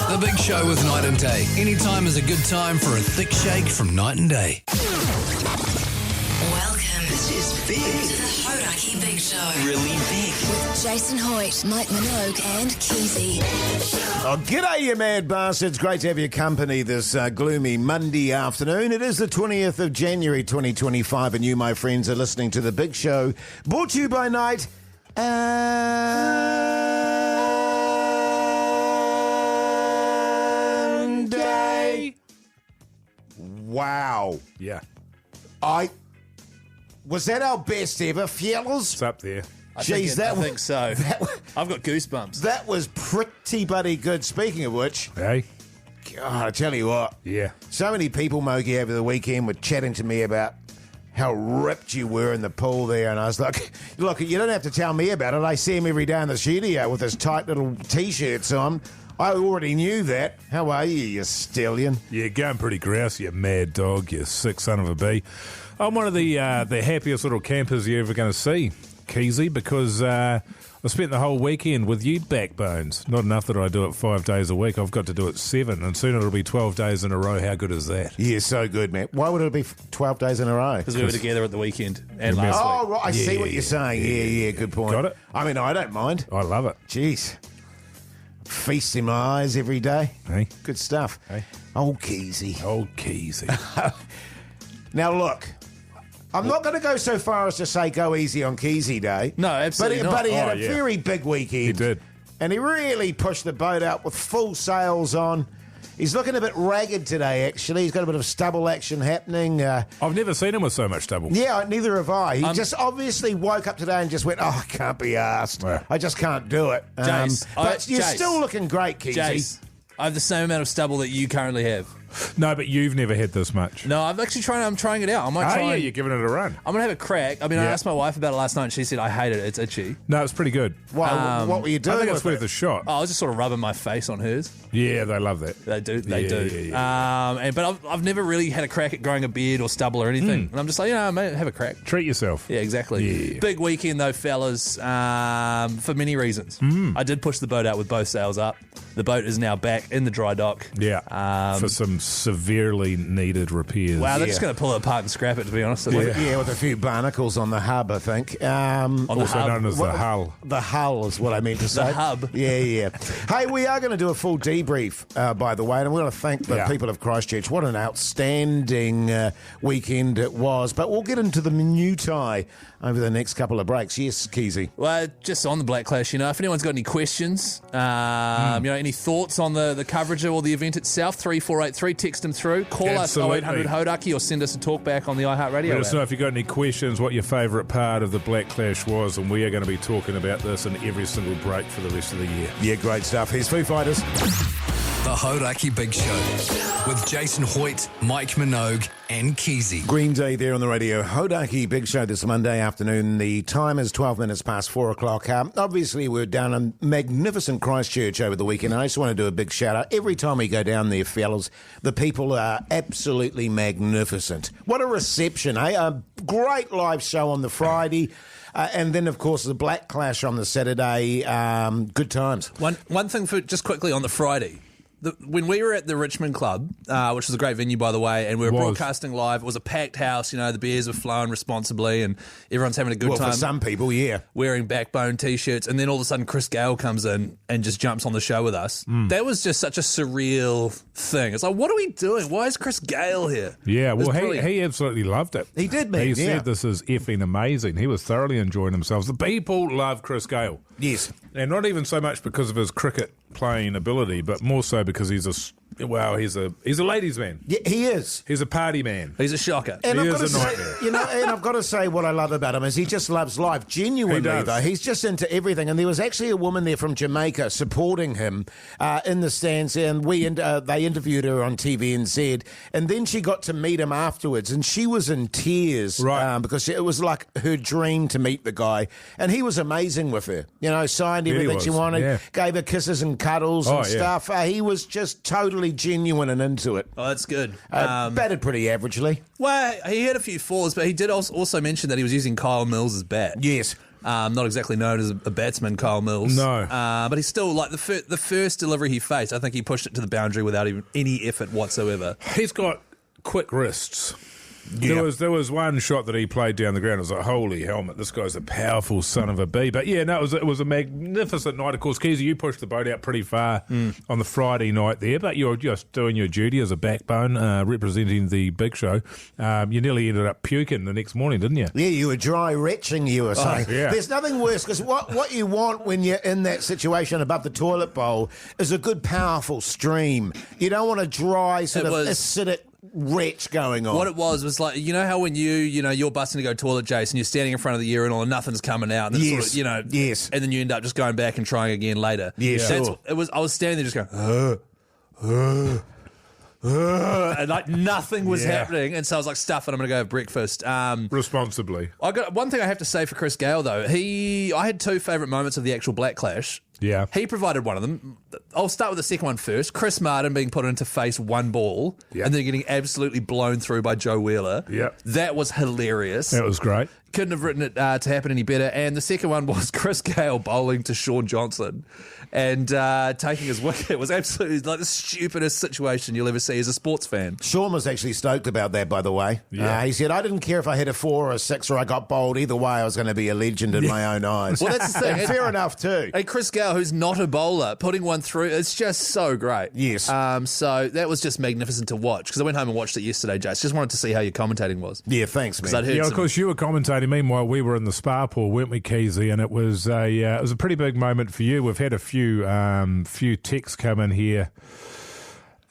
The Big Show with Night and Day. Anytime is a good time for a thick shake from Night and Day. Welcome. This is big. To the Hauraki Big Show. Really big. With Jason Hoyte, Minogue and Keyzie. Oh, g'day, you mad bastards. Great to have your company this gloomy Monday afternoon. It is the 20th of January 2025, and you, my friends, are listening to The Big Show, brought to you by Night and Day. Wow. Yeah, Was that our best ever, fellas? it's up there. I Jeez, think so. I've got goosebumps. That was pretty bloody good. Speaking of which, Hey? God, I tell you what. Yeah. So many people, Mogi, over the weekend were chatting to me about how ripped you were in the pool there, and I was like, look, you don't have to tell me about it. I see him every day in the studio with his tight little T-shirts on. I already knew that. How are you stallion? Yeah, going pretty grouse, you mad dog, you sick son of a bee. I'm one of the happiest little campers you're ever going to see, Keyzie, because I spent the whole weekend with you backbones. Not enough that I do it 5 days a week. I've got to do it 7, and soon it'll be 12 days in a row. How good is that? Yeah, so good, man. Why would it be 12 days in a row? Because we were together at the weekend and last Oh, week. right. I see what you're saying. Yeah, good point. Got it? I mean, I don't mind. I love it. Jeez. Feast in my eyes every day. Hey? Good stuff. Hey? Oh, Keyzie. Oh, Keyzie. Now, look, I'm not going to go so far as to say go easy on Keyzie Day. No, absolutely not. But he had Oh, a yeah. very big weekend. He did. And he really pushed the boat out with full sails on. He's looking a bit ragged today, actually. He's got a bit of stubble action happening. I've never seen him with so much double. Yeah, neither have I. He just obviously woke up today and just went, I can't be arsed. Yeah. I just can't do it. Jase, but you're Jase. still looking great, Keyzie. Jase, I have the same amount of stubble that you currently have. No, but you've never had this much. No, I'm trying it out. I might Oh, try. yeah, and- you're giving it a run. I'm going to have a crack. I mean, I Yeah. asked my wife about it last night and she said, I hate it. It's itchy. No, it's pretty good. Well, what were you I doing think it's with worth it? a shot. Oh, I was just sort of rubbing my face on hers. Yeah, they love that. They do. They Yeah, do. yeah, But I've never really had a crack at growing a beard or stubble or anything. And I'm just like, mate, have a crack. Treat yourself. Yeah, exactly. Yeah. Big weekend, though, fellas, for many reasons. I did push the boat out with both sails up. The boat is now back in the dry dock. Yeah, for some severely needed repairs. Wow, they're just going to pull it apart and scrap it, to be honest. Yeah, with a few barnacles on the hub, I think. On the Also hub. known as the hull. The hull is what I meant to say. hub. Yeah. Hey, we are going to do a full debrief, by the way, and we want to thank the Yeah. people of Christchurch. What an outstanding weekend it was. But we'll get into the minutiae over the next couple of breaks. Yes, Keyzie. Well, just on the Black Clash, if anyone's got any questions, any thoughts on the coverage or the event itself, 3483, text them through. Call Absolutely. us 0800 Hauraki or send us a talk back on the iHeartRadio Let us app. know if you've got any questions, what your favourite part of the Black Clash was, and we are going to be talking about this in every single break for the rest of the year. Yeah, great stuff. Here's Foo Fighters. The Hauraki Big Show with Jason Hoyte, Mike Minogue and Keyzie. Green Day there on the radio. Hauraki Big Show this Monday afternoon. The time is 12 minutes past 4 o'clock. Obviously, we're down in magnificent Christchurch over the weekend. I just want to do a big shout out. Every time we go down there, fellas, the people are absolutely magnificent. What a reception, eh? A great live show on the Friday. And then, of course, the Black Clash on the Saturday. Good times. One thing for just quickly on the Friday. When we were at the Richmond Club, which was a great venue, by the way, and we were broadcasting live, it was a packed house. The beers were flowing responsibly, and everyone's having a good time. For some people, yeah. Wearing backbone T-shirts, and then all of a sudden Chris Gale comes in and just jumps on the show with us. That was just such a surreal thing. It's like, what are we doing? Why is Chris Gale here? Yeah, It was well, brilliant. he absolutely loved it. He did, man, He yeah. said this is effing amazing. He was thoroughly enjoying himself. The people love Chris Gale. Yes. And not even so much because of his cricket playing ability, but more so because he's a ladies' man. Yeah, he is. He's a party man. He's a shocker. And He I've is got to a say, nightmare. and I've got to say what I love about him is he just loves life. Genuinely, He does. though, he's just into everything. And there was actually a woman there from Jamaica supporting him in the stands, and they interviewed her on TVNZ, and then she got to meet him afterwards, and she was in tears, Right. because it was like her dream to meet the guy, and he was amazing with her. Signed Yeah, he everything she was. wanted, Yeah. gave her kisses and cuddles and Oh, yeah. stuff. He was just totally genuine and into it. Oh, that's good. Batted pretty averagely. Well, he had a few falls, but he did also mention that he was using Kyle Mills' bat. Yes. Not exactly known as a batsman, Kyle Mills. No. But he's still, like, the first delivery he faced, I think he pushed it to the boundary without even any effort whatsoever. He's got quick wrists. Yeah. There was one shot that he played down the ground. It was like, holy helmet, this guy's a powerful son of a bee. But yeah, no, it was a magnificent night. Of course, Keyzie, you pushed the boat out pretty far on the Friday night there, but you were just doing your duty as a backbone, representing the big show. You nearly ended up puking the next morning, didn't you? Yeah, you were dry retching, you were saying. Yeah. There's nothing worse, because what you want when you're in that situation above the toilet bowl is a good, powerful stream. You don't want a dry, sort of acidic retch going on. What it was like, you know how when you're busting to go toilet, Jason, you're standing in front of the urinal and nothing's coming out, and then yes, sort of, yes, and then you end up just going back and trying again later. Yeah, sure. I was standing there just going, and like nothing was happening, and so I was like, stuff it, I'm going to go have breakfast. Responsibly. I got one thing I have to say for Chris Gale though. I had two favourite moments of the actual Black Clash. Yeah. He provided one of them. I'll start with the second one first. Chris Martin being put into face one ball and then getting absolutely blown through by Joe Wheeler. Yeah. That was hilarious. That was great. Couldn't have written it to happen any better. And the second one was Chris Gale bowling to Sean Johnson and taking his wicket. It was absolutely like the stupidest situation you'll ever see as a sports fan. Sean was actually stoked about that, by the way. Yeah. He said, I didn't care if I hit a 4 or a 6 or I got bowled. Either way, I was going to be a legend in my own eyes. Well, that's the thing. And fair enough, too. And Chris Gale, who's not a bowler, putting one through, it's just so great. Yes. So that was just magnificent to watch, because I went home and watched it yesterday, Jase. Just wanted to see how your commentating was. Yeah, thanks, man. I'd heard Of course, you were commentating. Meanwhile, we were in the spa pool, weren't we, Keyzie? And it was a pretty big moment for you. We've had a few texts come in here.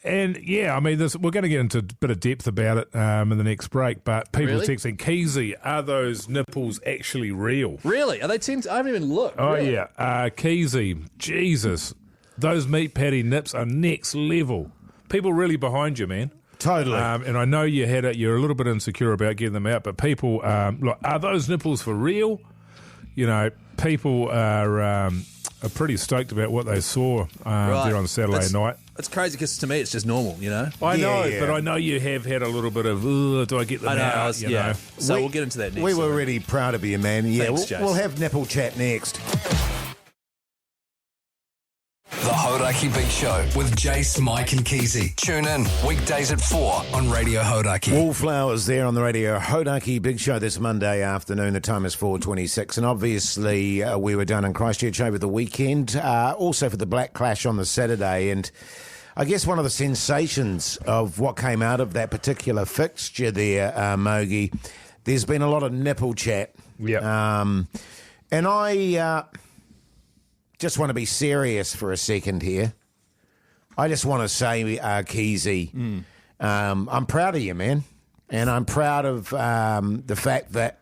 And, yeah, I mean, we're going to get into a bit of depth about it in the next break, but people texting, Keyzie, are those nipples actually real? Really? Are they 10? I haven't even looked. Oh, really? yeah. Keyzie, Jesus, those meat patty nips are next level. People really behind you, man. Totally. And I know you're a little bit insecure about getting them out, but people, look, are those nipples for real? You know, people are pretty stoked about what they saw there on Saturday night. It's crazy because to me it's just normal, you know? I know, but I know you have had a little bit of, do I get them out? You know? So we'll get into that next. We were really proud of you, man. Yeah, Thanks, Jase. we'll have nipple chat next. The Hauraki Big Show with Jase, Mike and Keyzie. Tune in weekdays at 4 on Radio Hauraki. Wallflowers there on the Radio Hauraki Big Show this Monday afternoon. The time is 4:26, and obviously we were down in Christchurch over the weekend, also for the Black Clash on the Saturday, and I guess one of the sensations of what came out of that particular fixture there, Mogi, there's been a lot of nipple chat. Yeah. And I just want to be serious for a second here. I just want to say, Keyzie, I'm proud of you, man. And I'm proud of the fact that,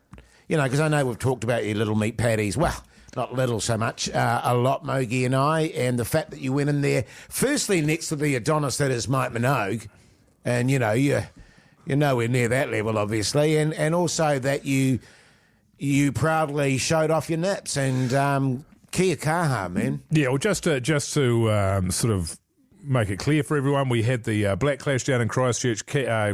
you know, because I know we've talked about your little meat patties. Well, not little so much, a lot, Mogi and I. And the fact that you went in there, firstly, next to the Adonis that is Mike Minogue. And, you know, you're nowhere near that level, obviously. And also that you proudly showed off your nips and... Kia kaha, man. Yeah, well, just to sort of make it clear for everyone, we had the Black Clash down in Christchurch.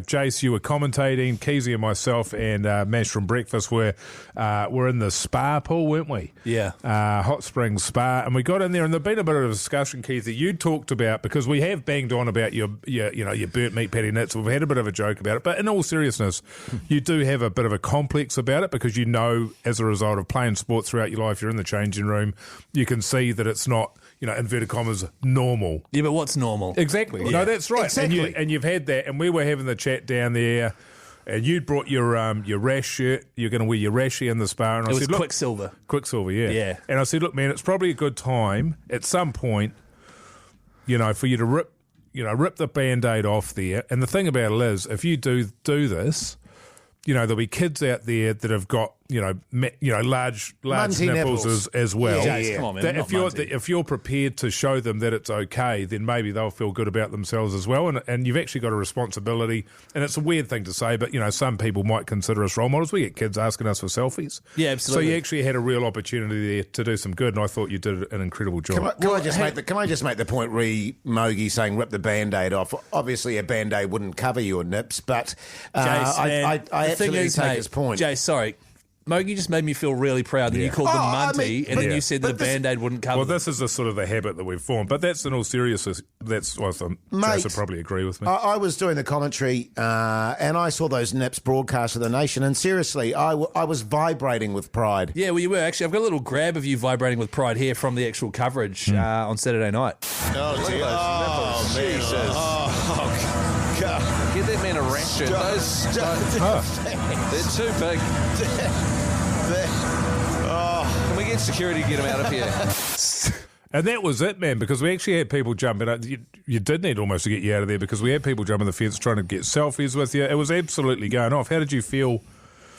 Jase, you were commentating. Keyzie and myself and Mash from Breakfast were in the spa pool, weren't we? Yeah. Hot Springs Spa. And we got in there, and there'd been a bit of a discussion, Keyzie, you talked about, because we have banged on about your burnt meat patty nits. We've had a bit of a joke about it. But in all seriousness, you do have a bit of a complex about it, because you know, as a result of playing sports throughout your life, you're in the changing room, you can see that it's not, you know, inverted commas, normal. Yeah, but what's normal? Exactly. Yeah. No, that's right. Exactly. And you've had that, and we were having the chat down there, and you'd brought your rash shirt. You're going to wear your rashy in the spa, and I said, look, Quicksilver, yeah. Yeah. And I said, look, man, it's probably a good time at some point, you know, for you to rip the Band-Aid off there. And the thing about it is, if you do this, you know, there'll be kids out there that have got, large nipples as well. Yeah, Jase, come on, man. That if you're prepared to show them that it's okay, then maybe they'll feel good about themselves as well. And you've actually got a responsibility. And it's a weird thing to say, but, you know, some people might consider us role models. We get kids asking us for selfies. Yeah, absolutely. So you actually had a real opportunity there to do some good, and I thought you did an incredible job. Can I just make the point Mogi saying rip the Band-Aid off? Obviously a Band-Aid wouldn't cover your nips, but Jase, I absolutely take his point. Jase, sorry. Mogi just made me feel really proud that you called them Munty, and then you said that a this- Band-Aid wouldn't cover Well, them. this is a sort of a habit that we've formed, but that's in all seriousness. That's what Jase would probably agree with me. I was doing the commentary and I saw those nips broadcast to the nation, and seriously, I was vibrating with pride. Yeah, well, you were. Actually, I've got a little grab of you vibrating with pride here from the actual coverage on Saturday night. Oh, dear. Oh, man. Jesus. Oh, God. Get that man a rack shirt. They're too big. Can we get security to get him out of here? And that was it, man, because we actually had people jumping up. You did need almost to get you out of there because we had people jumping the fence trying to get selfies with you. It was absolutely going off. How did you feel?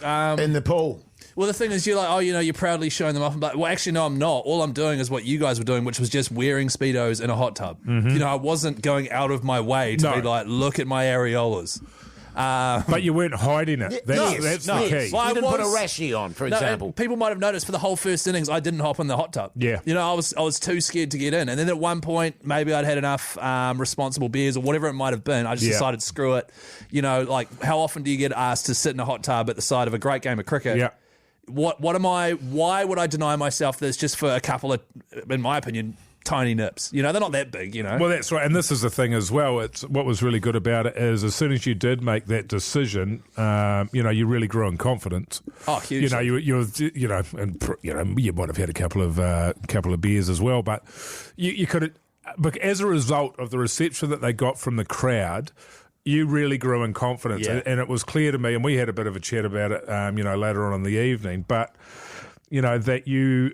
In the pool. Well, the thing is, you're like, you're proudly showing them off. I'm like, well, actually, no, I'm not. All I'm doing is what you guys were doing, which was just wearing Speedos in a hot tub. I wasn't going out of my way to be like, look at my areolas. But you weren't hiding it. That's the key. Well, You didn't put a rashie on, for example. People might have noticed for the whole first innings, I didn't hop in the hot tub. Yeah. I was too scared to get in. And then at one point, maybe I'd had enough responsible beers or whatever it might have been. I just decided, screw it. Like, how often do you get asked to sit in a hot tub at the side of a great game of cricket? Yeah. What am I? Why would I deny myself this just for a couple of, in my opinion, tiny nips? They're not that big, Well, that's right. And this is the thing as well. It's what was really good about it is as soon as you did make that decision, you really grew in confidence. Oh, huge. You might have had a couple of beers as well, but you could have, but as a result of the reception that they got from the crowd, you really grew in confidence, and it was clear to me, and we had a bit of a chat about it, later on in the evening, but, that you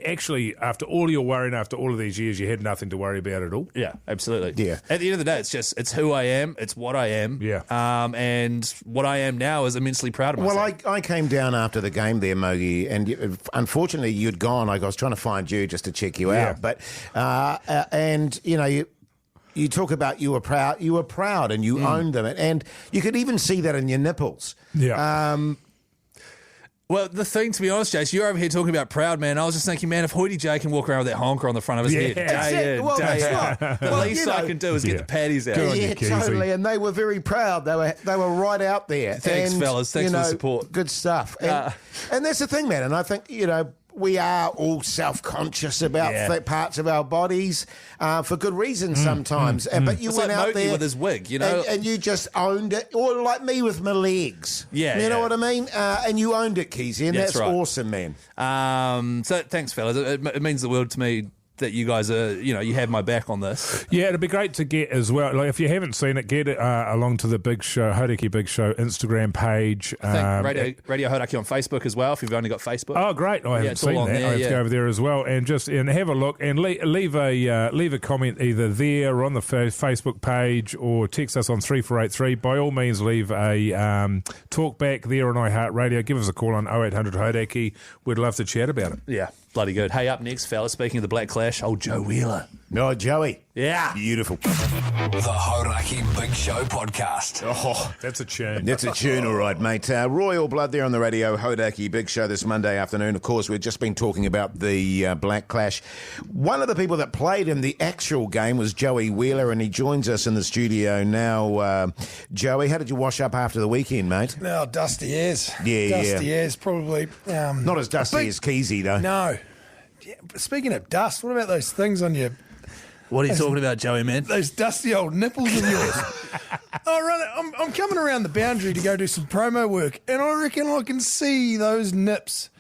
actually, after all your worrying, after all of these years, you had nothing to worry about at all. Yeah, absolutely. Yeah. At the end of the day, it's who I am, it's what I am. Yeah. And what I am now is immensely proud of myself. Well, I came down after the game there, Mogi, and unfortunately you'd gone. I was trying to find you just to check you out. But, you talk about you were proud and you owned them. And you could even see that in your nipples. Yeah. Well, the thing, to be honest, Jase, you're over here talking about proud, man. I was just thinking, man, if Hoyte J can walk around with that honker on the front of his head day in, day out, the least I can do is get the patties out. Yeah, totally. And they were very proud. They were right out there. Thanks, fellas. Thanks for the support. Good stuff. And that's the thing, man. And I think, we are all self-conscious about parts of our bodies for good reasons sometimes. But you It's went like out Mogi there with his wig, and you just owned it, or like me with my legs. Yeah, you know what I mean. And you owned it, Keyzie, and that's right. awesome, man. So thanks, fellas. It means the world to me that you guys are, you have my back on this. Yeah, it'd be great to get as well. Like, if you haven't seen it, get it along to the Big Show, Hauraki Big Show Instagram page. I think Radio Hauraki on Facebook as well, if you've only got Facebook. Oh, great! I haven't seen that. There, I have to go over there as well and have a look and leave a comment either there or on the Facebook page or text us on 3483. By all means, leave a talk back there on iHeartRadio. Give us a call on 0800 Hauraki. We'd love to chat about it. Yeah, bloody good. Hey, up next, fella, speaking of the Black Clash, old Joe Wheeler. No, Joey. Yeah. Beautiful. The Hauraki Big Show podcast. Oh, That's a tune. that's a tune, all right, mate. Royal Blood there on the Radio Hauraki Big Show this Monday afternoon. Of course, we've just been talking about the Black Clash. One of the people that played in the actual game was Joey Wheeler, and he joins us in the studio now. Joey, how did you wash up after the weekend, mate? No, dusty as. Yeah. Dusty as, probably. Not as dusty as Keyzie, though. No. Yeah, but speaking of dust, what about those things on your... What are you talking about, Joey, man? Those dusty old nipples of yours. I'm coming around the boundary to go do some promo work, and I reckon I can see those nips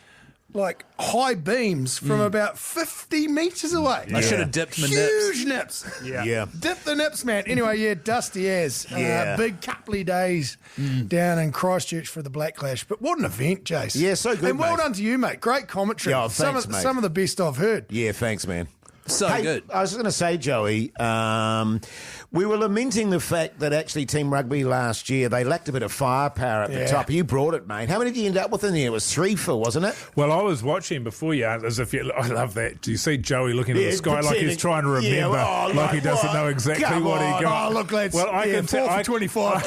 like high beams from about 50 metres away. I should have dipped my nips. Huge nips. Yeah. Dip the nips, man. Anyway, yeah, dusty as. Yeah. Big couple of days down in Christchurch for the Black Clash. But what an event, Jase. Yeah, so good, And well mate. done to you, mate. Great commentary. Yeah, thanks, mate. Some of the best I've heard. Yeah, thanks, man. So good. I was going to say, Joey, we were lamenting the fact that actually Team Rugby last year, they lacked a bit of firepower at the top. You brought it, mate. How many did you end up with in there? It was 3, Phil, wasn't it? Well, I was watching before you, as if you... I love that. Do you see Joey looking at the sky like he's trying to remember, like he doesn't know exactly what he got? Oh, look, lads. Well, I can tell... 4 for 25.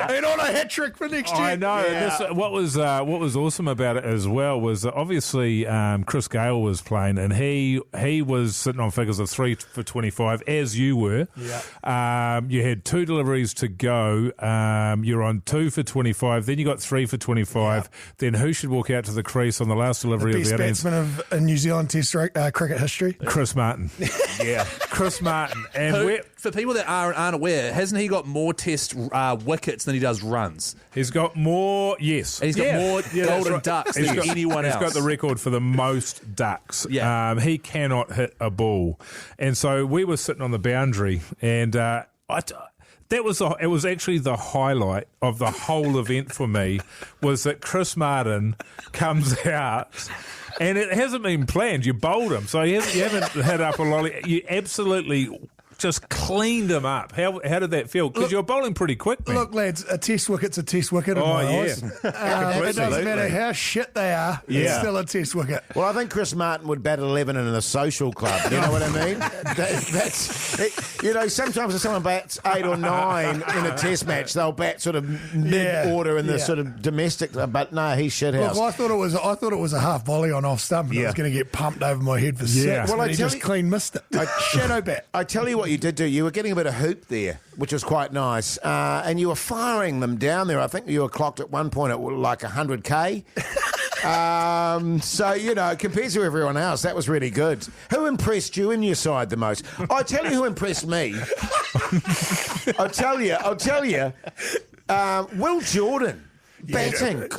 And on a hat-trick for next year. I know. What was awesome about it as well was that obviously Chris Gale was playing, and he was sitting on figures of 3 for 25, as you were. Yeah. You had 2 deliveries to go. You're on 2 for 25. Then you got 3 for 25. Yeah. Then who should walk out to the crease on the last delivery The of best the innings? batsman in New Zealand Test cricket history. Chris Martin. Yeah. Chris Martin. And Who, for people that aren't aware, hasn't he got more Test wickets than he does runs? he's got more, yes. He's got more that's golden right. ducks He's than got- anyone else. He's got the record for the most ducks. Yeah. He cannot hit a ball. And so we were sitting on the boundary, and it was actually the highlight of the whole event for me, was that Chris Martin comes out. And it hasn't been planned. You bowled him, so you haven't hit up a lolly. You absolutely just cleaned him up. How did that feel? Because you're bowling pretty quick, man. Look, lads, a Test wicket's a Test wicket in my eyes. It doesn't matter how shit they are, it's still a Test wicket. Well, I think Chris Martin would bat 11 in a social club. You know what I mean? Sometimes if someone bats 8 or 9 in a Test match, they'll bat sort of mid-order in the sort of domestic. But no, he's shithouse. Look, I thought it was a half volley on off stump, and I was going to get pumped over my head for 6. Well, Well, he just clean missed it. Shadow bat. I tell you what you did do. You were getting a bit of hoop there, which was quite nice. And you were firing them down there. I think you were clocked at one point at like 100K. So, compared to everyone else, that was really good. Who impressed you in your side the most? I tell you who impressed me. I'll tell you. Will Jordan batting.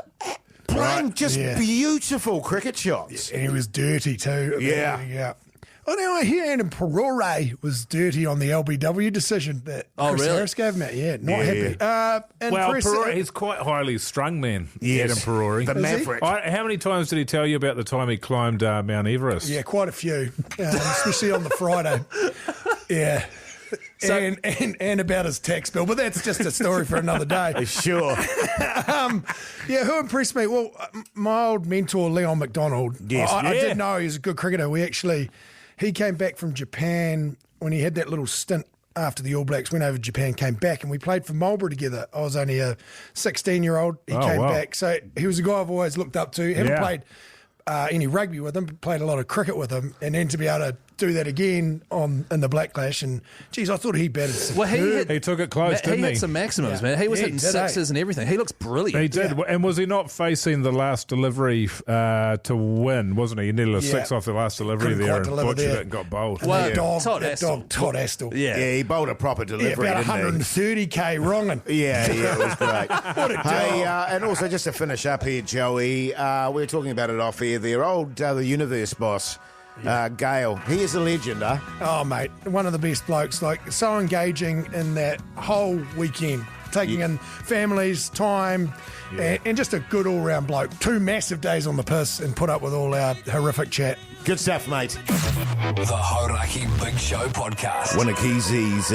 Playing just beautiful cricket shots. And he was dirty too. Yeah. Oh, now I hear Adam Perore was dirty on the LBW decision that Chris really? Harris gave him out. Yeah, not happy. Well, Perore, he's quite highly strung, man. Yes. Adam Perore. The Maverick. How many times did he tell you about the time he climbed Mount Everest? Yeah, quite a few, especially on the Friday. Yeah. And about his tax bill, but that's just a story for another day. Sure. Who impressed me? Well, my old mentor, Leon McDonald. Yes. I did know he was a good cricketer. He came back from Japan when he had that little stint after the All Blacks, went over to Japan, came back, and we played for Marlborough together. I was only a 16-year-old. He came back. So he was a guy I've always looked up to. Haven't played any rugby with him, but played a lot of cricket with him. And then to be able to do that again in the Black Clash, and geez, I thought he batted superb. Well, he took it close, didn't he? He hit some maximums, man. He was hitting sixes and everything. He looks brilliant. He did. And was he not facing the last delivery to win, wasn't he? He needed a 6 off the last delivery Couldn't there quite and deliver butchered there. it and got bowled. Well, Todd Astle. Yeah. Yeah, he bowled a proper delivery, about didn't he? 130k wronging. Yeah, it was great. What a Hey, dog. and also just to finish up here, Joey, we were talking about it off air there. Old the Universe boss, Gale, he is a legend, huh? Oh, mate, one of the best blokes. Like, so engaging in that whole weekend, taking in families, time, and just a good all-round bloke. 2 massive days on the piss and put up with all our horrific chat. Good stuff, mate. The Hauraki Big Show podcast. One of Keezie's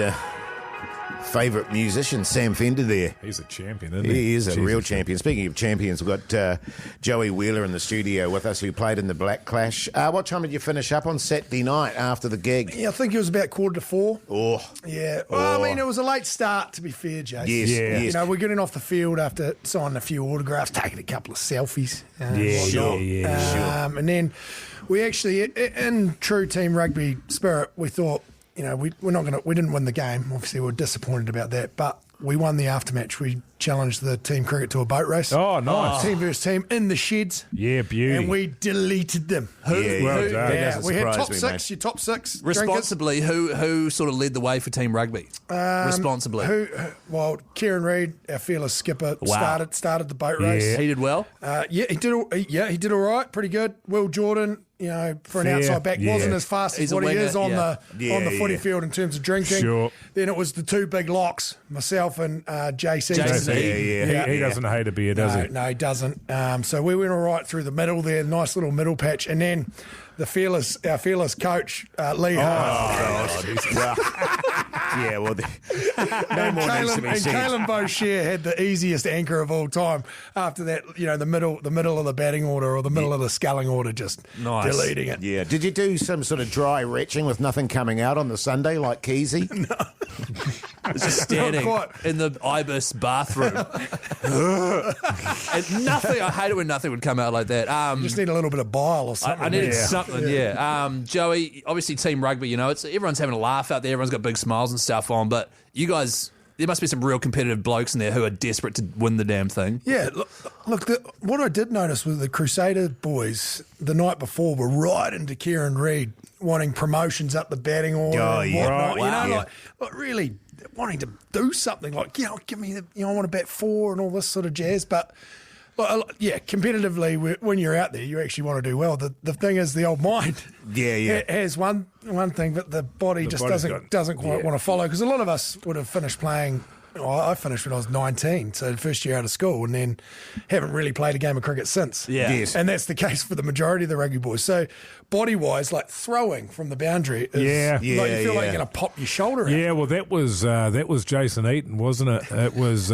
favourite musician, Sam Fender there. He's a champion, isn't he? He is a Jesus. real champion. Speaking of champions, we've got Joey Wheeler in the studio with us, who played in the Black Clash. What time did you finish up on Saturday night after the gig? Yeah, I think it was about 3:45. Oh. Yeah. Well, I mean, it was a late start, to be fair, Jase. Yes, Yeah. You know, we're getting off the field after signing a few autographs, taking a couple of selfies. Sure. And then we actually, in true team rugby spirit, we thought, we didn't win the game. Obviously, we were disappointed about that, but we won the aftermatch. We challenged the team cricket to a boat race. Oh, nice. Team versus team in the sheds. Yeah, beauty. And we deleted them. Well done. Yeah, we had top me, six. mate. Your top 6 Responsibly, who sort of led the way for team rugby? Responsibly. Well, Kieran Reid, our fearless skipper, started the boat race. He did well. He did all right, pretty good. Will Jordan, for an Fair, outside back, wasn't as fast He's as a what he winger, is on the footy yeah. field in terms of drinking. Sure. Then it was the 2 big locks, myself and Jase. Jason. He doesn't hate a beer, does he? No, he doesn't. So we went all right through the middle there, nice little middle patch, and then our fearless coach, Lee Hart. Yeah, well, no And more needs to be said. Kalen Boshier had the easiest anchor of all time. After that, the middle of the batting order or the middle of the sculling order, just deleting it. Yeah. Did you do some sort of dry retching with nothing coming out on the Sunday like Keyzie? No. It's just standing in the Ibis bathroom. And nothing. I hate it when nothing would come out like that. Just need a little bit of bile or something. I needed something, yeah. Joey, obviously team rugby, you know, everyone's having a laugh out there. Everyone's got big smiles and stuff on, but you guys, there must be some real competitive blokes in there who are desperate to win the damn thing. Yeah, look what I did notice was the Crusader boys the night before were right into Kieran Reid wanting promotions up the batting order and whatnot. Right, you know, like really wanting to do something like, give me the, I want to bat 4 and all this sort of jazz. But competitively, when you're out there, you actually want to do well. The thing is, the old mind has one thing, but the body just doesn't quite want to follow. Because a lot of us would have finished playing. I finished when I was 19, so the first year out of school, and then haven't really played a game of cricket since. Yeah. Yes. And that's the case for the majority of the rugby boys. So body-wise, like throwing from the boundary is like you feel like you're going to pop your shoulder out. Yeah, well, that was Jason Hoyte, wasn't it? It was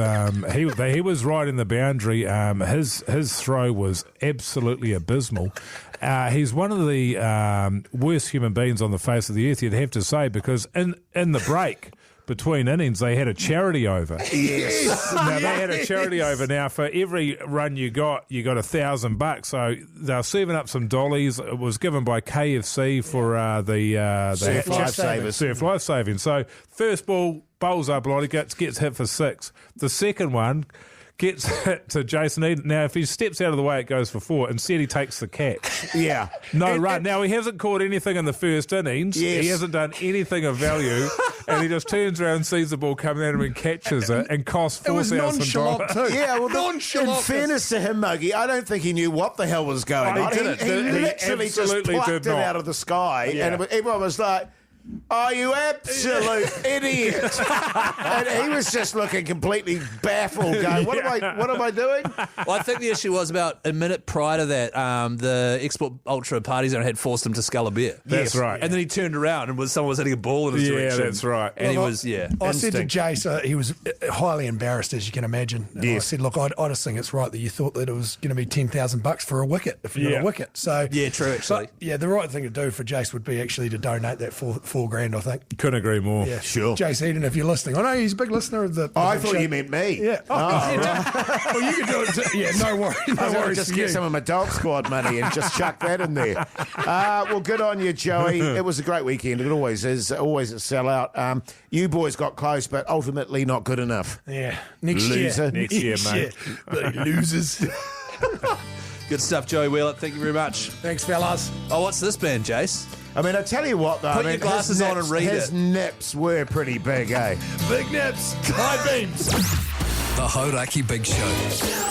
he was right in the boundary. His throw was absolutely abysmal. He's one of the worst human beings on the face of the earth, you'd have to say, because in the break between innings, they had a charity over. Yes. Now, they had a charity over. Now, for every run you got $1,000. So they're serving up some dollies. It was given by KFC for the Surf Lifesavers. Surf Lifesaving. So first ball, bowls up, Lottie gets hit for 6. The second one gets hit to Jason Hoyte. Now, if he steps out of the way, it goes for 4. Instead, he takes the catch. Yeah. No run. Now, he hasn't caught anything in the first innings. Yes. He hasn't done anything of value. And he just turns around, sees the ball coming at him and catches it and costs It was $4,000. nonchalant too. Yeah, well, nonchalant. in fairness to him, Muggy, I don't think he knew what the hell was going Oh, on. he didn't. He He literally just absolutely plucked did it not. out of the sky, Yeah. and everyone was like, "Oh, you absolute idiot!" And he was just looking completely baffled, going, "What am I doing?" Well, I think the issue was about a minute prior to that, the Export Ultra Party Zone had forced him to scull a beer. That's right. And then he turned around and someone was hitting a ball in his direction. Yeah, that's right. And Well, he was, I said to instinct. Jase, he was highly embarrassed, as you can imagine. And I said, look, I just think it's right that you thought that it was going to be $10,000 for a wicket, if you got a wicket. So Yeah, true, actually. But, yeah, the right thing to do for Jase would be actually to donate that $4,000, I think. Couldn't agree more. Yeah, Sure. Jase Eden, if you're listening, I know he's a big listener of the. I big thought show. you meant me. Yeah. Well, you can do it too. Yeah, no worries. I No was going to worries. just for get you. some of my dog squad money and just chuck that in there. Well, good on you, Joey. It was a great weekend. It always is. Always a sellout. You boys got close, but ultimately not good enough. Yeah, next Loser. year. Next year, mate. Bloody losers. Good stuff, Joey Wheeler. Thank you very much. Thanks, fellas. Oh, what's this band, Jace? I mean, I tell you what, though. Put your glasses on and read his it. nips were pretty big, eh? Big nips, high beams. The Hauraki Big Show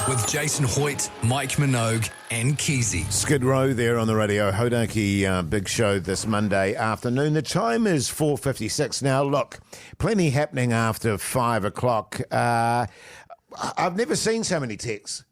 with Jason Hoyte, Mike Minogue and Keyzie. Skid Row there on the Radio Hauraki Big Show this Monday afternoon. The time is 4:56 now. Look, plenty happening after 5 o'clock. I've never seen so many texts.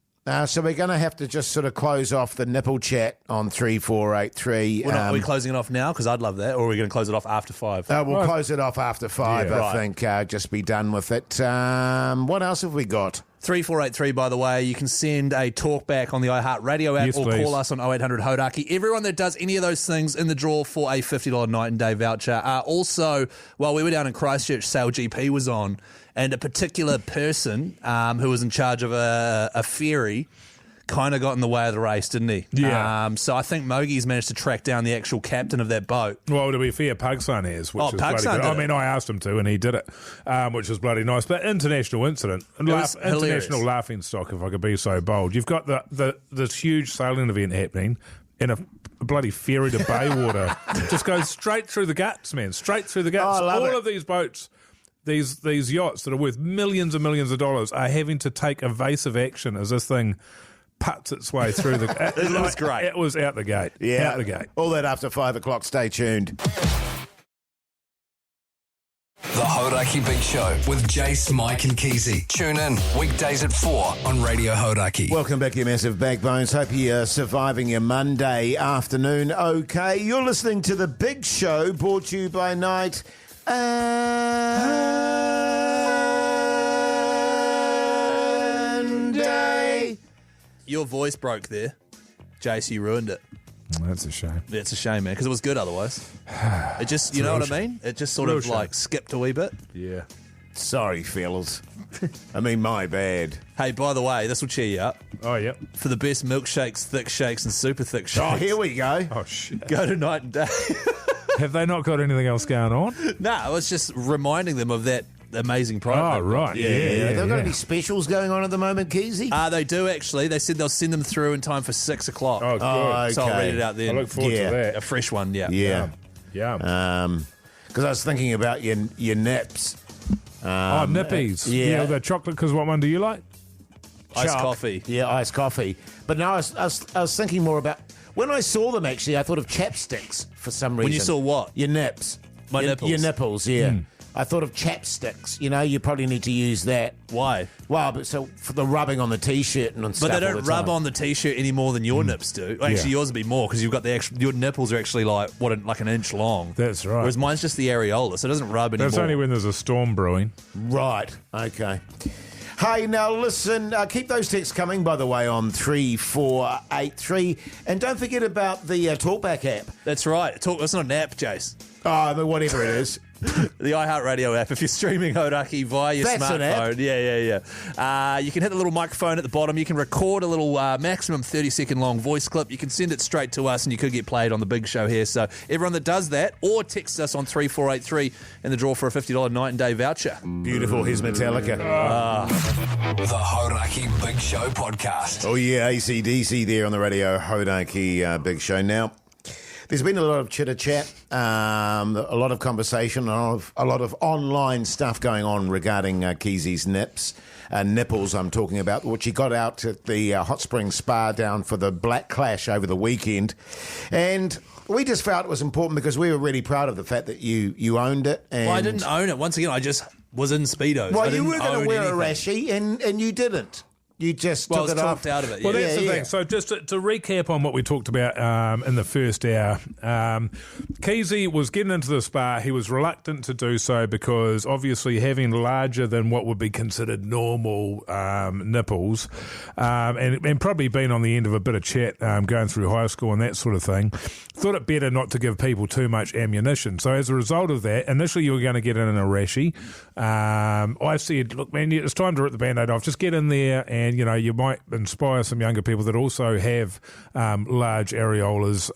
So we're going to have to just sort of close off the nipple chat on 3483. Are we closing it off now? Because I'd love that. Or are we going to close it off after 5? We'll close it off after 5, Yeah. I think. Just be done with it. What else have we got? 3483, by the way, you can send a talk back on the iHeart Radio app Yes, or please. call us on 0800 Hauraki. Everyone that does any of those things in the draw for a $50 night and day voucher. Also, while we were down in Christchurch, Sail GP was on, and a particular person who was in charge of a ferry kind of got in the way of the race, didn't he? Yeah. So I think Mogie's managed to track down the actual captain of that boat. Well, to be fair, Pugson has, which is bloody Pugson good. did I it. mean, I asked him to, and he did it, which was bloody nice. But international incident, was hilarious. international laughing stock, if I could be so bold. You've got this huge sailing event happening in a bloody ferry to Baywater. Just goes straight through the guts, man, straight through the guts. Oh, I love All it. of these boats, these yachts that are worth millions and millions of dollars are having to take evasive action as this thing puts its way through the... It was great. It was out the gate. Yeah. Out the gate. All that after 5 o'clock. Stay tuned. The Hauraki Big Show with Jase, Mike and Keyzie. Tune in weekdays at 4 on Radio Hauraki. Welcome back, you massive backbones. Hope you're surviving your Monday afternoon okay. You're listening to The Big Show, brought to you by Night and Day. Your voice broke there. Jace, you ruined it. That's a shame. Yeah, it's a shame, man, because it was good otherwise. It just, you know what I mean? It just sort Real of shame. like skipped a wee bit. Yeah. Sorry, fellas. I mean, my bad. Hey, by the way, this will cheer you up. Oh, yep. For the best milkshakes, thick shakes, and super thick shakes. Oh, here we go. Oh, shit. Go to Night and Day. Have they not got anything else going on? No, I was just reminding them of that amazing product. Oh, right. Yeah. They've got any specials going on at the moment, Keyzie? They do, actually. They said they'll send them through in time for 6 o'clock. Oh, good. okay. So I'll read it out then. I look forward to that. A fresh one, yeah. Yeah. Yeah. Because I was thinking about your nips. Nippies. yeah. The chocolate, because what one do you like? Iced Choc. coffee. Yeah, iced coffee. But no, I was thinking more about... When I saw them, actually, I thought of chapsticks for some reason. When you saw what? Your nips. My nipples. Your nipples, yeah. I thought of chapsticks. You know, you probably need to use that. Why? Well, but so for the rubbing on the T-shirt and stuff. But they all don't the rub time. on the T-shirt any more than your nips do. Actually, yours would be more because you've got the actual... Your nipples are actually like an inch long. That's right. Whereas mine's just the areola, so it doesn't rub anymore. That's only when there's a storm brewing. Right. Okay. Hey, now listen, keep those texts coming, by the way, on 3483. And don't forget about the Talkback app. That's right. It's not an app, Jase. Oh, but whatever it is. The iHeartRadio app. If you're streaming Hauraki via your That's an app. smartphone, yeah. You can hit the little microphone at the bottom. You can record a little maximum 30-second long voice clip. You can send it straight to us, and you could get played on the big show here. So everyone that does that, or text us on 3483 in the draw for a $50 night and day voucher. Beautiful. Here's Metallica. The Hauraki Big Show podcast. Oh, yeah, AC/DC there on the Radio Hauraki Big Show. Now, there's been a lot of chitter-chat, a lot of conversation, a lot of online stuff going on regarding Keyzie's nipples I'm talking about, which he got out at the Hot Springs Spa down for the Black Clash over the weekend. And we just felt it was important because we were really proud of the fact that you owned it. And Well, I didn't own it. Once again, I just was in Speedos. Well, I you didn't were going own to wear anything. a rashie, and you didn't. You just Well, I took was it talked off. out of it. Well, Yeah. that's the Yeah. thing. So just to recap on what we talked about in the first hour, Keyzie was getting into the spa. He was reluctant to do so because obviously having larger than what would be considered normal nipples and probably been on the end of a bit of chat going through high school and that sort of thing, thought it better not to give people too much ammunition. So as a result of that, initially you were going to get in a rashie. I said, look, man, it's time to rip the Band-Aid off. Just get in there and, you might inspire some younger people that also have large areolas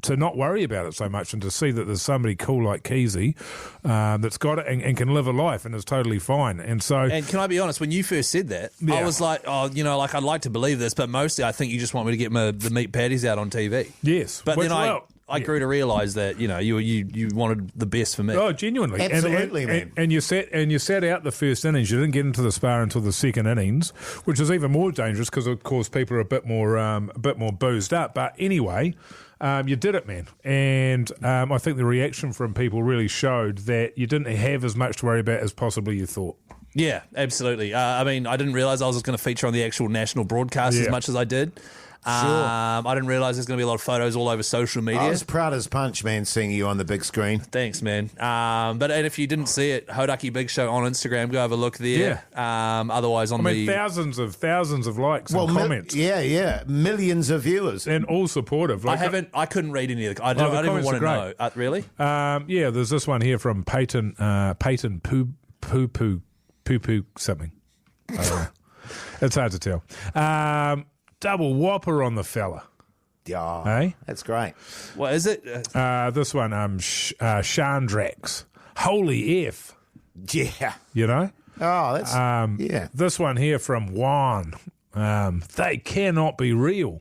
to not worry about it so much and to see that there's somebody cool like Keyzie that's got it and can live a life and is totally fine. And so... And can I be honest, when you first said that, Yeah. I was like, I'd like to believe this, but mostly I think you just want me to get the meat patties out on TV. Yes. But Which, then well, I grew to realise that, you wanted the best for me. Oh, genuinely, Absolutely, man. And you sat out the first innings. You didn't get into the spa until the second innings, which is even more dangerous because, of course, people are a bit more boozed up. But anyway, you did it, man. And I think the reaction from people really showed that you didn't have as much to worry about as possibly you thought. Yeah, absolutely. I didn't realise I was going to feature on the actual national broadcast as much as I did. I didn't realise there's going to be a lot of photos all over social media. I was proud as punch, man, seeing you on the big screen. Thanks, man. And if you didn't see it, Hauraki Big Show on Instagram, go have a look there. Otherwise, thousands of likes and comments. Millions of viewers. And all supportive. I couldn't read any of the. I the don't even comments want to are know. great. Really? There's this one here from Peyton Poo something. It's hard to tell. Double whopper on the fella. Yeah, Hey? that's great. What is it? This one, Chandrax. Holy F. Yeah. You know? Oh, that's yeah. This one here from Juan. They cannot be real.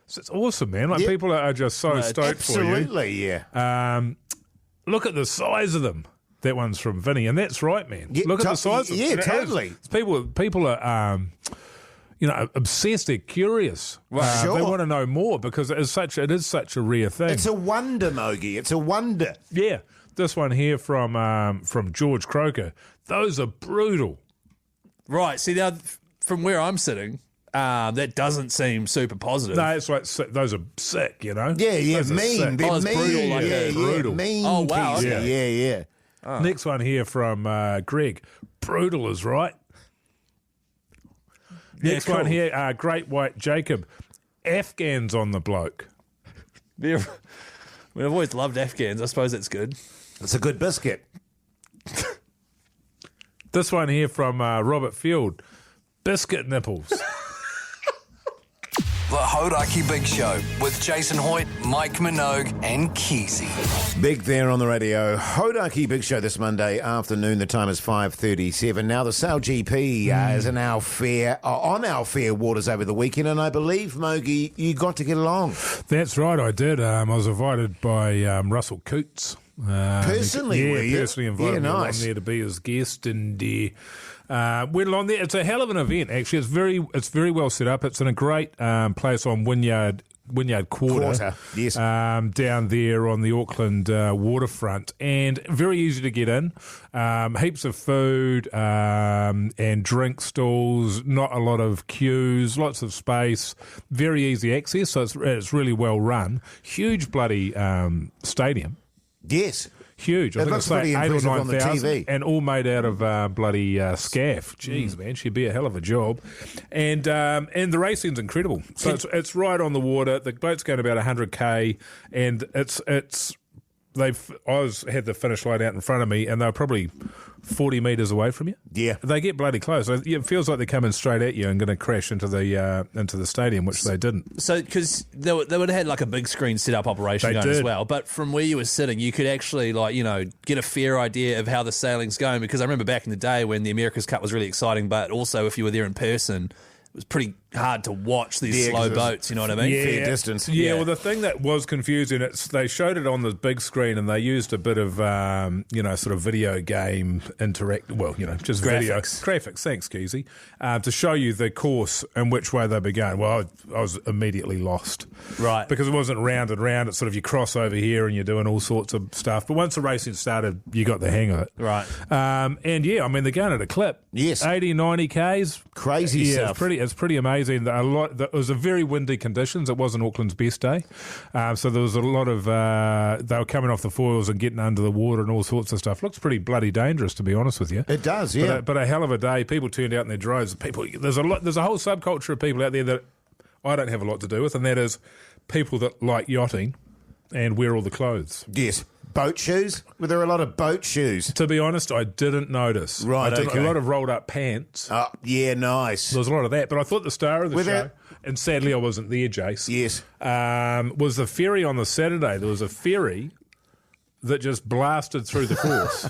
So it's awesome, man. Like, people are just so stoked for you. Absolutely, yeah. Look at the size of them. That one's from Vinny, and that's right, man. Yeah, Look at the size of them. yeah, And it totally. is. People are, obsessed. They're curious. Sure. They want to know more because it is such a rare thing. It's a wonder, Mogi. It's a wonder. Yeah. This one here from George Croker. Those are brutal. Right. See, now, from where I'm sitting, that doesn't seem super positive. No, it's like those are sick, you know? Yeah, Those are mean. sick. They're it's mean. brutal like that. Brutal. Mean. Oh, wow, Keyzie. okay. Yeah. Next one here from Greg. Brutal is right. Next cool. one here, Great White Jacob. Afghans on the bloke. I've always loved Afghans. I suppose that's good. It's a good biscuit. This one here from Robert Field. Biscuit nipples. The Hauraki Big Show with Jason Hoyte, Mike Minogue and Keyzie. Big there on the radio. Hauraki Big Show this Monday afternoon. The time is 5:37. Now, the Sail GP is on our fair waters over the weekend, and I believe, Mogi, you got to get along. That's right, I did. I was invited by Russell Coots. Personally, were you? Personally invited me along there to be his guest, and went along there. It's a hell of an event, actually. It's very well set up. It's in a great place on Wynyard Quarter. Yes. Down there on the Auckland waterfront, and very easy to get in. Heaps of food and drink stalls, not a lot of queues, lots of space, very easy access, so it's really well run. Huge bloody stadium. Yes. Huge. I It think looks it's like pretty 8 or impressive on the 9,000, TV. and all made out of bloody scaff. Jeez, man, she'd be a hell of a job. And the racing's incredible. So it's right on the water. The boat's going about 100k, and it's I had the finish line out in front of me, and they were probably 40 metres away from you. Yeah. They get bloody close. It feels like they're coming straight at you and going to crash into the stadium, which they didn't. So, because they would have had like a big screen set up operation They going as did. well. But from where you were sitting, you could actually get a fair idea of how the sailing's going. Because I remember back in the day when the America's Cup was really exciting, but also if you were there in person, it was pretty hard to watch these slow boats, you know what I mean? Fair distance. Yeah, well, the thing that was confusing, they showed it on the big screen, and they used a bit of, sort of video game just graphics. Thanks, Keyzie, to show you the course and which way they'd be going. Well, I was immediately lost, Right? because it wasn't round and round. It's sort of you cross over here and you're doing all sorts of stuff. But once the racing started, you got the hang of it, Right. And yeah, I mean they're going at a clip. Yes. 80, 90 k's, Crazy stuff. It's pretty amazing. It was a very windy conditions. It wasn't Auckland's best day, so there was a lot of they were coming off the foils and getting under the water and all sorts of stuff. Looks pretty bloody dangerous, to be honest with you. It does, yeah. But a hell of a day. People turned out in their droves. There's a whole subculture of people out there that I don't have a lot to do with, and that is people that like yachting and wear all the clothes. Yes. Boat shoes? Were there a lot of boat shoes? To be honest, I didn't notice. Right, okay. A lot of rolled up pants. Oh, yeah, nice. There was a lot of that, but I thought the star of the Were show, there- and sadly I wasn't there, Jase. Yes. Was the ferry on the Saturday. There was a ferry that just blasted through the course.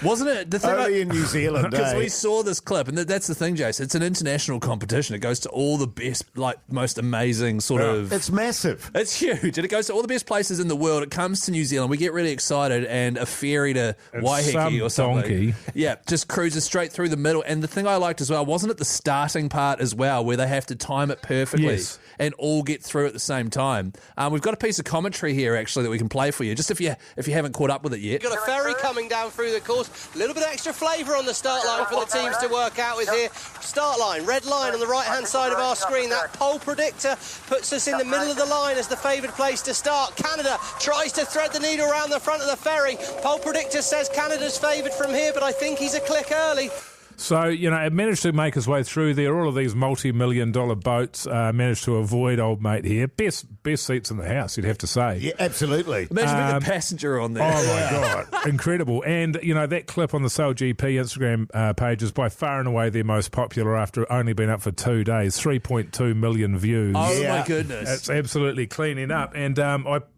Wasn't it the thing? Only in New Zealand, Because eh? we saw this clip, and that's the thing, Jace. It's an international competition. It goes to all the best, most amazing sort of. It's massive. It's huge, and it goes to all the best places in the world. It comes to New Zealand. We get really excited, and a ferry to Waiheke or something. Donkey. Yeah, just cruises straight through the middle. And the thing I liked as well, wasn't it the starting part as well, where they have to time it perfectly Yes. and all get through at the same time? We've got a piece of commentary here, actually, that we can play for you, just if you haven't caught up with it yet. Got a ferry coming down through the course. A little bit of extra flavour on the start line for the teams to work out with here. Start line, red line on the right-hand side of our screen. That pole predictor puts us in the middle of the line as the favoured place to start. Canada tries to thread the needle around the front of the ferry. Pole predictor says Canada's favoured from here, but I think he's a click early. So, it managed to make its way through there. All of these multi-million-dollar boats managed to avoid old mate here. Best seats in the house, you'd have to say. Yeah, absolutely. Imagine being the passenger on there. Oh, my God. Incredible. And, that clip on the Sail GP Instagram page is by far and away their most popular after only been up for 2 days. 3.2 million views. Oh, Yeah. my goodness. It's absolutely cleaning up. And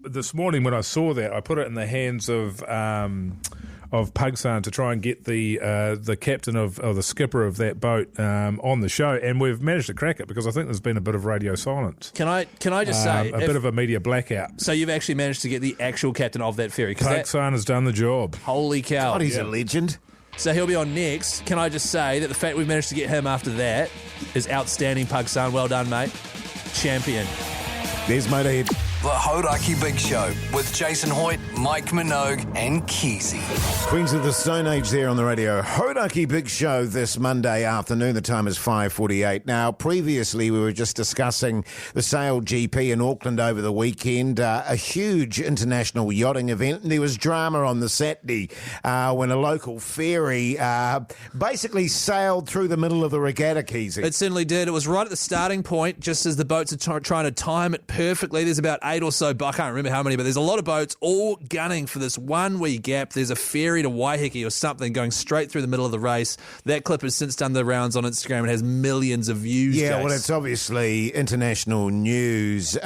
this morning when I saw that, I put it in the hands of Pugsan to try and get the captain or the skipper of that boat on the show, and we've managed to crack it because I think there's been a bit of radio silence. Can I just say... a bit of a media blackout. So you've actually managed to get the actual captain of that ferry? 'Cause Pugsan has done the job. Holy cow. God, he's a legend. So he'll be on next. Can I just say that the fact we've managed to get him after that is outstanding, Pugsan. Well done, mate. Champion. There's Motorhead. The Hauraki Big Show with Jason Hoyte, Mike Minogue and Keyzie. Queens of the Stone Age there on the radio. Hauraki Big Show this Monday afternoon. The time is 5:48. Now, previously we were just discussing the Sail GP in Auckland over the weekend, a huge international yachting event. And there was drama on the Saturday when a local ferry basically sailed through the middle of the regatta, Keyzie. It certainly did. It was right at the starting point, just as the boats are trying to time it perfectly. There's about 8 8 or so, I can't remember how many, but there's a lot of boats all gunning for this one wee gap. There's a ferry to Waiheke or something going straight through the middle of the race. That clip has since done the rounds on Instagram and has millions of views. Yeah, Jase. well, it's obviously international news.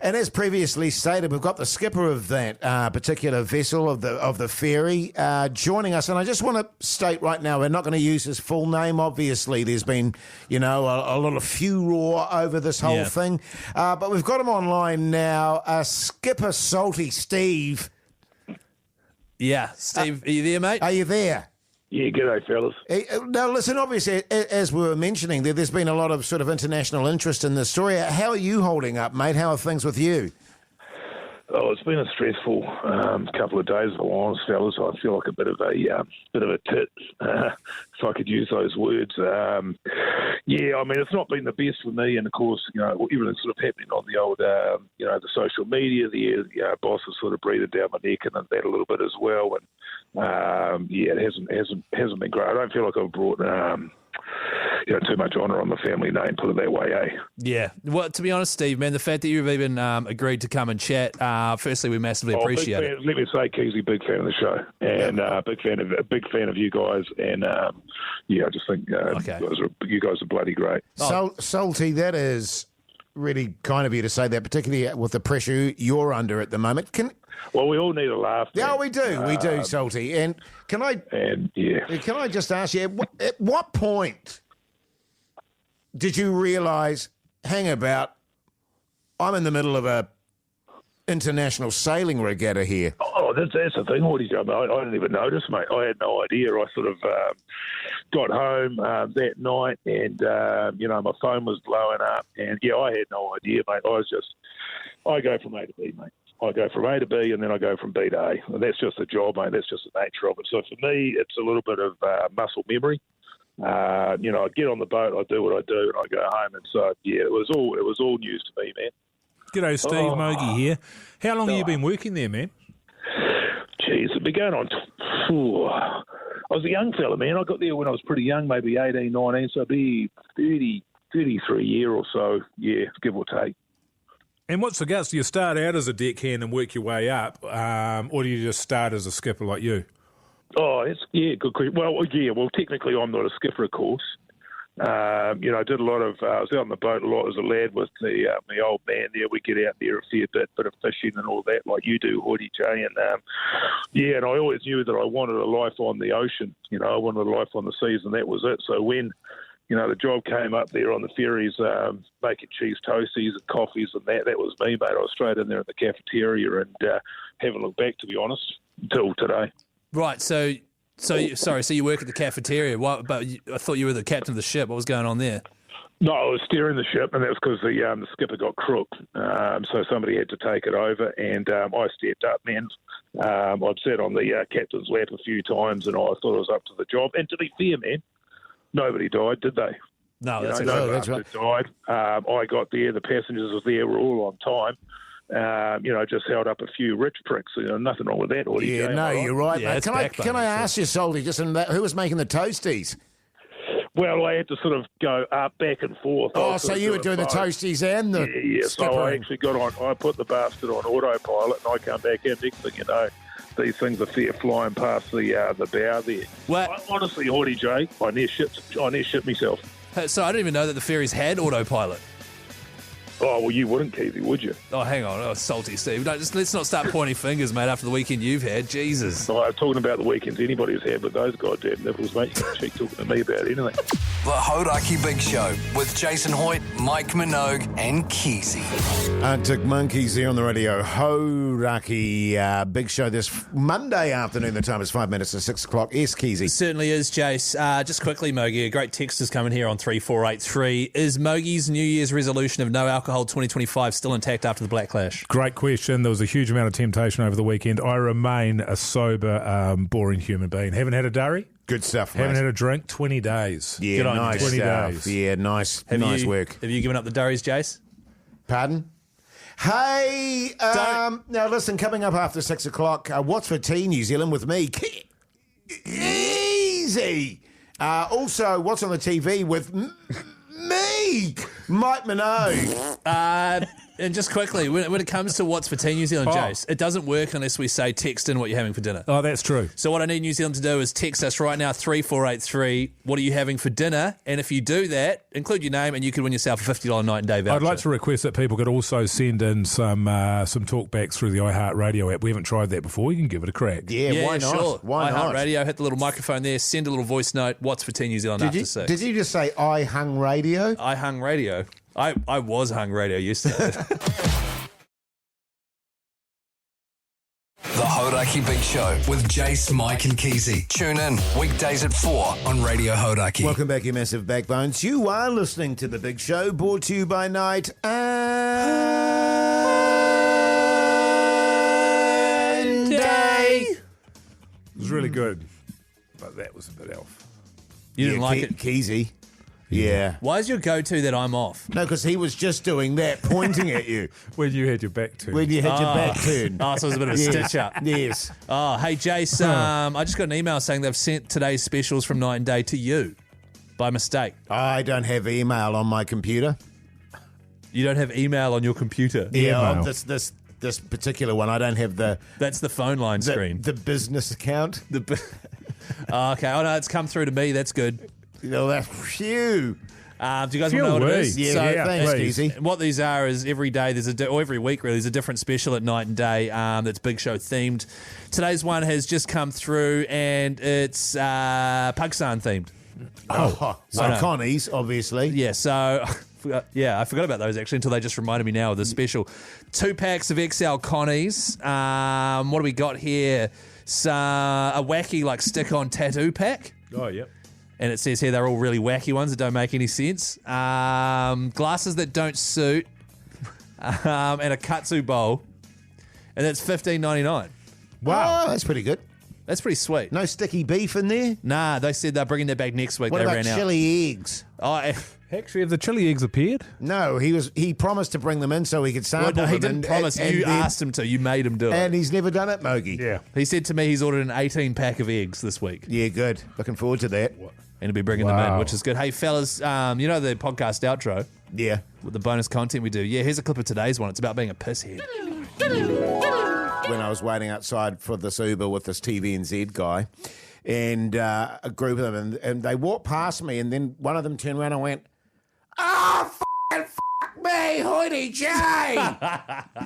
And as previously stated, we've got the skipper of that particular vessel of the ferry joining us. And I just want to state right now, we're not going to use his full name, obviously. There's been, a lot of furore over this whole thing. But we've got him online now. Skipper Salty Steve. Yeah, Steve, are you there, mate? Are you there? Yeah, g'day, fellas. Now, listen, obviously, as we were mentioning, there's been a lot of sort of international interest in this story. How are you holding up, mate? How are things with you? Oh, it's been a stressful couple of days, for honest, fellas. I feel like a bit of a tit, if I could use those words. It's not been the best for me, and of course, everything's sort of happening on the old, the social media. The boss has sort of breathed down my neck and that a little bit as well. And it hasn't been great. I don't feel like I've brought too much honour on the family name, put it that way, eh? Yeah. Well, to be honest, Steve, man, the fact that you've even agreed to come and chat, firstly, we massively appreciate it. Let me say, Keyzie, big fan of the show, and big fan of you guys, and I just think you guys are bloody great. Salty, that is really kind of you to say that, particularly with the pressure you're under at the moment. Well, we all need a laugh. Yeah, we do, Salty. And can I just ask you, at what point did you realise, hang about, I'm in the middle of a international sailing regatta here? Oh, that's the thing, Hoyte. I didn't even notice, mate. I had no idea. I sort of got home that night and, my phone was blowing up. And, I had no idea, mate. I go from A to B, mate. I go from A to B and then I go from B to A. And that's just the job, mate. That's just the nature of it. So for me, it's a little bit of muscle memory. I get on the boat, I do what I do, and I go home. And so, it was all news to me, man. G'day, Steve. Mogi here. How long have you been working there, man? Geez, it's been going on. I was a young fella, man. I got there when I was pretty young, maybe 18, 19, so I'd be 33 year or so, give or take. And what's the guts? Do you start out as a deckhand and work your way up, or do you just start as a skipper like you? Oh, good question. Well, technically I'm not a skipper, of course. I did a lot of, I was out on the boat a lot as a lad with my old man there. We get out there a fair bit of fishing and all that, like you do, Hoyte J. And and I always knew that I wanted a life on the ocean. I wanted a life on the seas, and that was it. So when the job came up there on the ferries, making cheese toasties and coffees and that was me, mate. I was straight in there in the cafeteria and haven't looked back, to be honest, until today. Right, so you work at the cafeteria. But I thought you were the captain of the ship. What was going on there? No, I was steering the ship, and that was because the skipper got crooked. So somebody had to take it over, and I stepped up, man. I'd sat on the captain's lap a few times, and I thought I was up to the job. And to be fair, man, nobody died, did they? No, that's right. Died. I got there. The passengers were there. Were all on time. Just held up a few rich pricks. Nothing wrong with that. You're right, yeah, mate. Can I ask you, Salty, just in that, who was making the toasties? Well, I had to sort of go back and forth. Oh, so you were doing the toasties and the skippering. So I actually got on. I put the bastard on autopilot, and I come back in. Next thing you know, these things are flying past the bow there. What? Honestly, Hoyte J, I near shit myself. So I didn't even know that the ferries had autopilot. Oh, well, you wouldn't, Keyzie, would you? Oh, hang on. Oh, Salty Steve. Let's not start pointing fingers, mate, after the weekend you've had. Jesus. Oh, I'm talking about the weekends anybody's had with those goddamn nipples, mate. You can keep talking to me about anything. The Hauraki Big Show with Jason Hoyte, Mike Minogue and Keyzie. Arctic Monkeys here on the Radio Hauraki Big Show this Monday afternoon. The time is 5 minutes to 6 o'clock. Yes, Keyzie. It certainly is, Jase. Just quickly, Mogi, a great text is coming here on 3483. Is Mogi's New Year's resolution of no alcohol 2025 still intact after the Black Clash? Great question. There was a huge amount of temptation over the weekend. I remain a sober, boring human being. Haven't had a durry. Good stuff, mate. Haven't had a drink, 20 days. Yeah, Good on you, nice 20 stuff. days. Yeah, nice work. Have you given up the durries, Jase? Pardon? Hey, now listen, coming up after 6 o'clock, what's for tea, New Zealand with me? Easy. Also, what's on the TV with me? Mike Minogue. And just quickly, when it comes to what's for tea New Zealand, Jase, it doesn't work unless we say text in what you're having for dinner. Oh, that's true. So what I need New Zealand to do is text us right now, 3483, what are you having for dinner? And if you do that, include your name and you could win yourself a $50 night and day voucher. I'd like to request that people could also send in some talkbacks through the iHeartRadio app. We haven't tried that before. You can give it a crack. Yeah, why not? Sure. Why not? iHeartRadio, hit the little microphone there, send a little voice note, what's for tea New Zealand after 6. Did you just say I hung radio? I hung radio. I was hung radio yesterday. The Hauraki Big Show with Jase, Mike and Keyzie. Tune in weekdays at 4 on Radio Hauraki. Welcome back, you massive backbones. You are listening to The Big Show, brought to you by Night and Day. It was really good, but that was a bit off. You didn't like it? Keyzie. Yeah. Why is your go-to that I'm off? No, because he was just doing that, pointing at you. When you had your back turned. When you had your back turned. Oh, so it was a bit of a stitch-up. Yes. Oh, hey, Jase, I just got an email saying they've sent today's specials from Night and Day to you by mistake. I don't have email on my computer. You don't have email on your computer? Yeah, on this particular one, I don't have the... That's the phone line screen. The business account. Okay. Oh, no, it's come through to me. That's good. You know, that's phew. Do you guys want to know what it is? Yeah, thanks, Keyzie. What these are is every day or every week really, there's a different special at Night and Day that's Big Show themed. Today's one has just come through and it's Pakistan themed. So Connie's, obviously. Yeah, so... I forgot about those actually until they just reminded me now of the special. 2 packs of XL Connies. What do we got here? A wacky like stick-on tattoo pack. Oh, yep. And it says here they're all really wacky ones that don't make any sense. Glasses that don't suit. And a katsu bowl. And that's $15.99. Wow. Oh, that's pretty good. That's pretty sweet. No sticky beef in there? Nah, they said they're bringing that back next week. What they about ran out. chili eggs? Oh, Actually, have the chili eggs appeared? No, he promised to bring them in so he could sample them. He didn't promise. You asked him to. You made him do it. And he's never done it, Mogi. Yeah. He said to me he's ordered an 18-pack of eggs this week. Yeah, good. Looking forward to that. And he'll be bringing them in, which is good. Hey, fellas, you know the podcast outro? Yeah. With the bonus content we do? Yeah, here's a clip of today's one. It's about being a pisshead. When I was waiting outside for this Uber with this TVNZ guy and a group of them, and they walked past me, and then one of them turned around and went, "Oh, fuck me, Hoyte J!"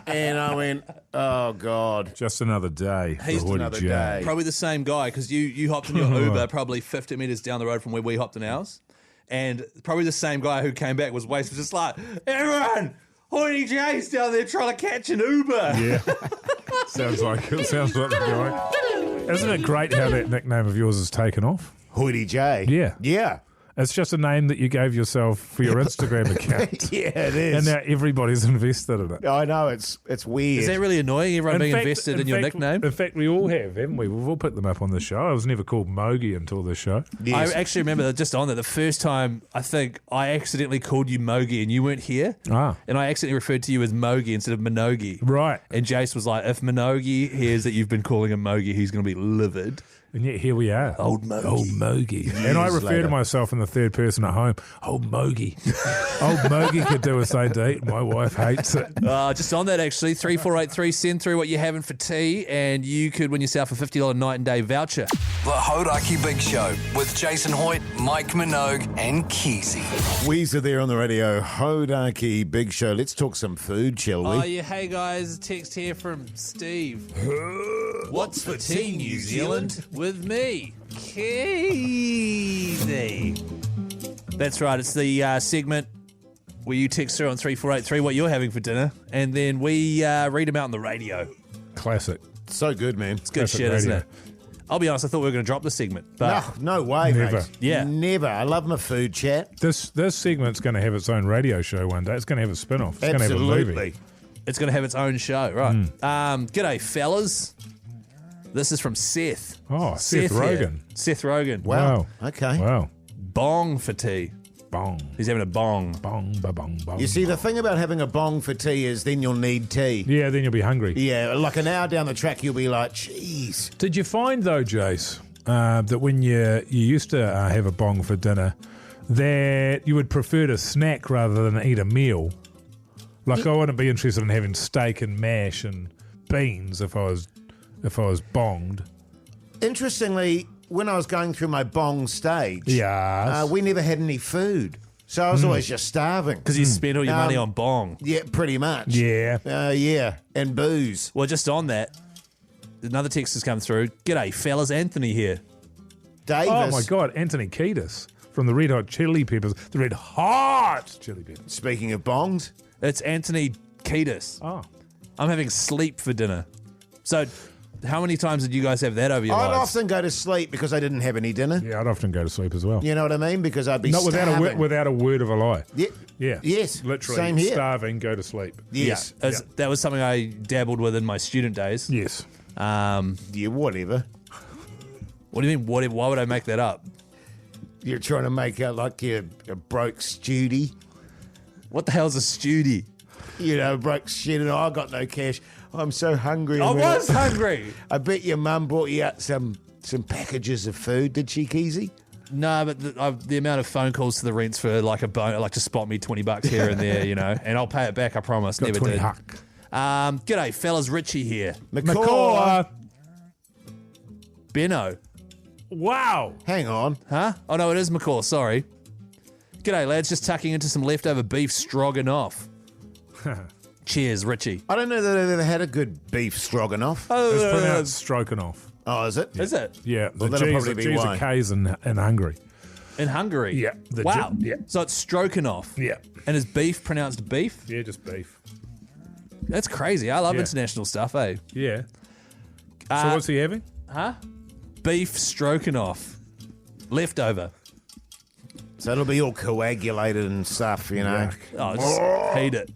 And I went, "Oh, God. Just another day. Just another day." Probably the same guy, because you hopped in your Uber probably 50 metres down the road from where we hopped in ours. And probably the same guy who came back was just like, "Everyone, Hoyte J's down there trying to catch an Uber." Yeah. Sounds like the guy. Isn't it great how that nickname of yours is taken off? Hoyte J. Yeah. Yeah. It's just a name that you gave yourself for your Instagram account. Yeah, it is. And now everybody's invested in it. I know, it's weird. Is that really annoying, everyone being invested in your nickname? In fact, we all have, haven't we? We've all put them up on the show. I was never called Mogi until this show. Yes. I actually remember that just on there, the first time I think I accidentally called you Mogi and you weren't here. And I accidentally referred to you as Mogi instead of Minogue. Right. And Jase was like, if Minogue hears that you've been calling him Mogi, he's going to be livid. And yet here we are. Old Mogi. Old Mogi. And I refer to myself in the third person at home. Old Mogi. Old Mogi could do a thing to eat. My wife hates it. Just on that, actually, 3483, send through what you're having for tea, and you could win yourself a $50 night and day voucher. The Hauraki Big Show with Jason Hoyte, Mike Minogue and Keyzie. Weezer there on the radio. Hauraki Big Show. Let's talk some food, shall we? Oh, yeah. Hey, guys. A text here from Steve. What's for tea, New Zealand? With me, Keyzie. That's right. It's the segment where you text through on 3483 what you're having for dinner, and then we read them out on the radio. Classic. So good, man. It's good shit, isn't it? I'll be honest, I thought we were going to drop the segment. But no way, never. mate. Yeah. Never. I love my food chat. This segment's going to have its own radio show one day. It's going to have a spin-off. It's going to have a movie. It's going to have its own show, right? G'day, fellas. This is from Seth. Oh, Seth Rogen. Here. Seth Rogen. Wow. Okay. Wow. Bong for tea. Bong. He's having a bong. Bong, ba-bong, bong. You see, the thing about having a bong for tea is then you'll need tea. Yeah, then you'll be hungry. Yeah, like an hour down the track, you'll be like, jeez. Did you find, though, Jase, that when you used to have a bong for dinner, that you would prefer to snack rather than eat a meal? Like, I wouldn't be interested in having steak and mash and beans if I was bonged. Interestingly, when I was going through my bong stage, Yes. we never had any food. So I was always just starving. Because you spent all your money on bong. Yeah, pretty much. Yeah. Yeah, and booze. Well, just on that, another text has come through. G'day, fellas. Anthony here. Davis. Oh, my God. Anthony Kiedis from the Red Hot Chili Peppers. The Red Hot Chili Peppers. Speaking of bongs. It's Anthony Kiedis. Oh. I'm having sleep for dinner. So, how many times did you guys have that over your I'd lives? often go to sleep because I didn't have any dinner. Yeah, I'd often go to sleep as well. You know what I mean? Because I'd be Not starving. without a word of a lie. Yeah. Yeah. Yes. Literally. Same here. Starving, go to sleep. Yes. That was something I dabbled with in my student days. Yes. Yeah, whatever. What do you mean? Why would I make that up? You're trying to make out like you're a broke studie. What the hell's a studi? You know, broke shit and I got no cash. I'm so hungry. I was hungry. I bet your mum bought you out some packages of food, did she, Keyzie? No, but the amount of phone calls to the rents for like a bone, like to spot me $20 here and there, you know, and I'll pay it back. I promise. Got Never 20 did. huck. G'day, fellas. Richie here. McCaw. Benno. Wow. Hang on. Huh? Oh no, it is McCaw. Sorry. G'day, lads. Just tucking into some leftover beef stroganoff. Cheers, Richie. I don't know that I've ever had a good beef stroganoff. It's pronounced Stroganoff. Oh, is it? Is it? Yeah. Well, the that'll G's, probably be G's why. are K's in Hungary. In Hungary? Yeah. Wow. Yeah. So it's stroganoff. Yeah. And is beef pronounced beef? Yeah, just beef. That's crazy. I love Yeah. international stuff, eh? Yeah. So what's he having? Huh? Beef stroganoff. Leftover. So it'll be all coagulated and stuff, you know. Oh, just hate it.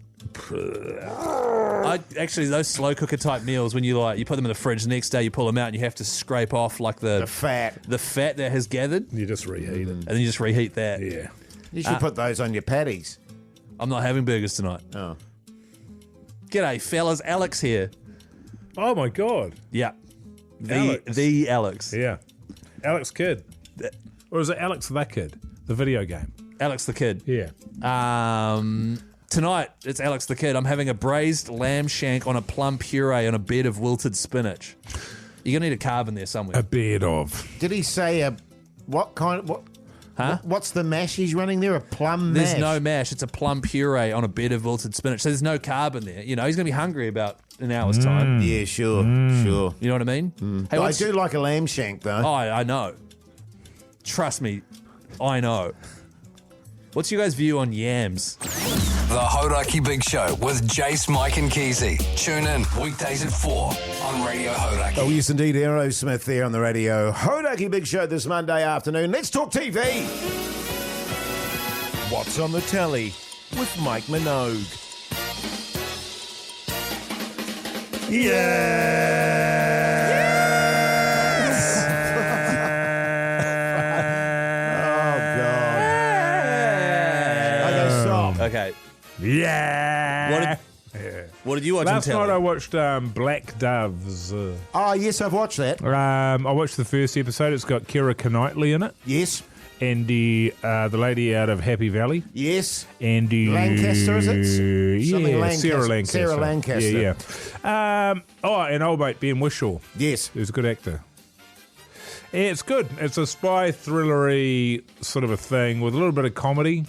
Actually, those slow cooker type meals, when you put them in the fridge, the next day you pull them out and you have to scrape off like The fat. the fat that has gathered, You just reheat it. and then you just reheat that. Yeah. You should put those on your patties. I'm not having burgers tonight. Oh. G'day, fellas. Alex here. Oh, my God. Yeah. Alex. The Alex. Yeah. Alex Kidd. Or is it Alex the Kid? The video game. Alex the Kid. Yeah. Tonight, it's Alex the Kid. I'm having a braised lamb shank on a plum puree on a bed of wilted spinach. You're going to need a carb in there somewhere. A bed of. Did he say what kind of... Huh? What's the mash he's running there? A plum mash? There's no mash. It's a plum puree on a bed of wilted spinach. So there's no carb in there. You know, he's going to be hungry about an hour's time. Yeah, sure. Sure. You know what I mean? Hey, I what's- do like a lamb shank, though. Oh, I know. Trust me, I know. What's your guys' view on yams? The Hauraki Big Show with Jase, Mike and Keyzie. Tune in weekdays at 4 on Radio Hauraki. Oh, yes, indeed. Aerosmith there on the radio. Hauraki Big Show this Monday afternoon. Let's talk TV. What's on the telly with Mike Minogue. Okay. Yeah. What did you watch Last on telly? night I watched Black Doves. Oh, yes, I've watched that. I watched the first episode. It's got Keira Knightley in it. Yes. And the lady out of Happy Valley. Yes. And Lancaster, is it? Yeah, Something Lancaster. Sarah Lancaster. Sarah Lancaster. Yeah. And old mate Ben Whishaw. Yes. Who's a good actor. Yeah, it's good. It's a spy thrillery sort of a thing with a little bit of comedy.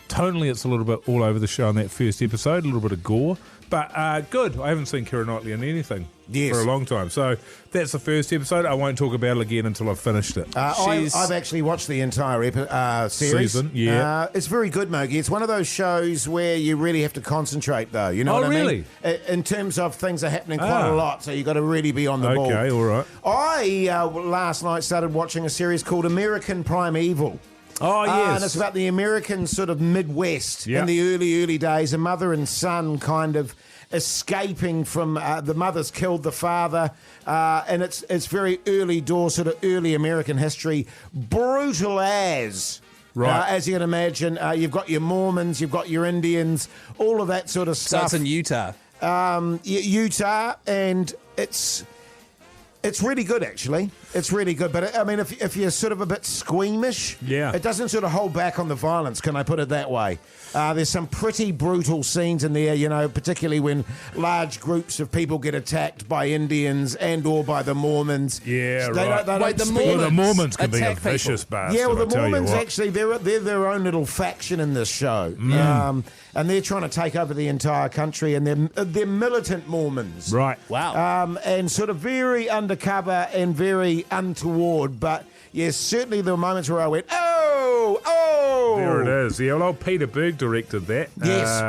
Tonally, it's a little bit all over the show in that first episode, a little bit of gore. But good. I haven't seen Keira Knightley in anything for a long time. So that's the first episode. I won't talk about it again until I've finished it. I've actually watched the entire series. Season, yeah. It's very good, Mogi. It's one of those shows where you really have to concentrate, though. You know what I mean? In terms of things are happening quite a lot, so you've got to really be on the ball. Okay, all right. I, last night, started watching a series called American Primeval. Oh, yes. And it's about the American sort of Midwest in the early days, a mother and son kind of escaping from the mother's killed the father, and it's very early door, sort of early American history, brutal as. Right. As you can imagine, you've got your Mormons, you've got your Indians, all of that sort of So stuff. it's in Utah. Utah, and it's It's really good, actually. It's really good. But, I mean, if you're sort of a bit squeamish, it doesn't sort of hold back on the violence, can I put it that way? There's some pretty brutal scenes in there, you know, particularly when large groups of people get attacked by Indians and or by the Mormons. Yeah, They right. don't The Mormons can be a vicious bastard. Yeah, well, the I tell you Mormons, what. actually, they're their own little faction in this show. And they're trying to take over the entire country, and they're militant Mormons. Right. Wow. And sort of very undercover and very untoward, but yes, certainly there were moments where I went, oh! There it is. Yeah, well, old Peter Berg directed that. Yes.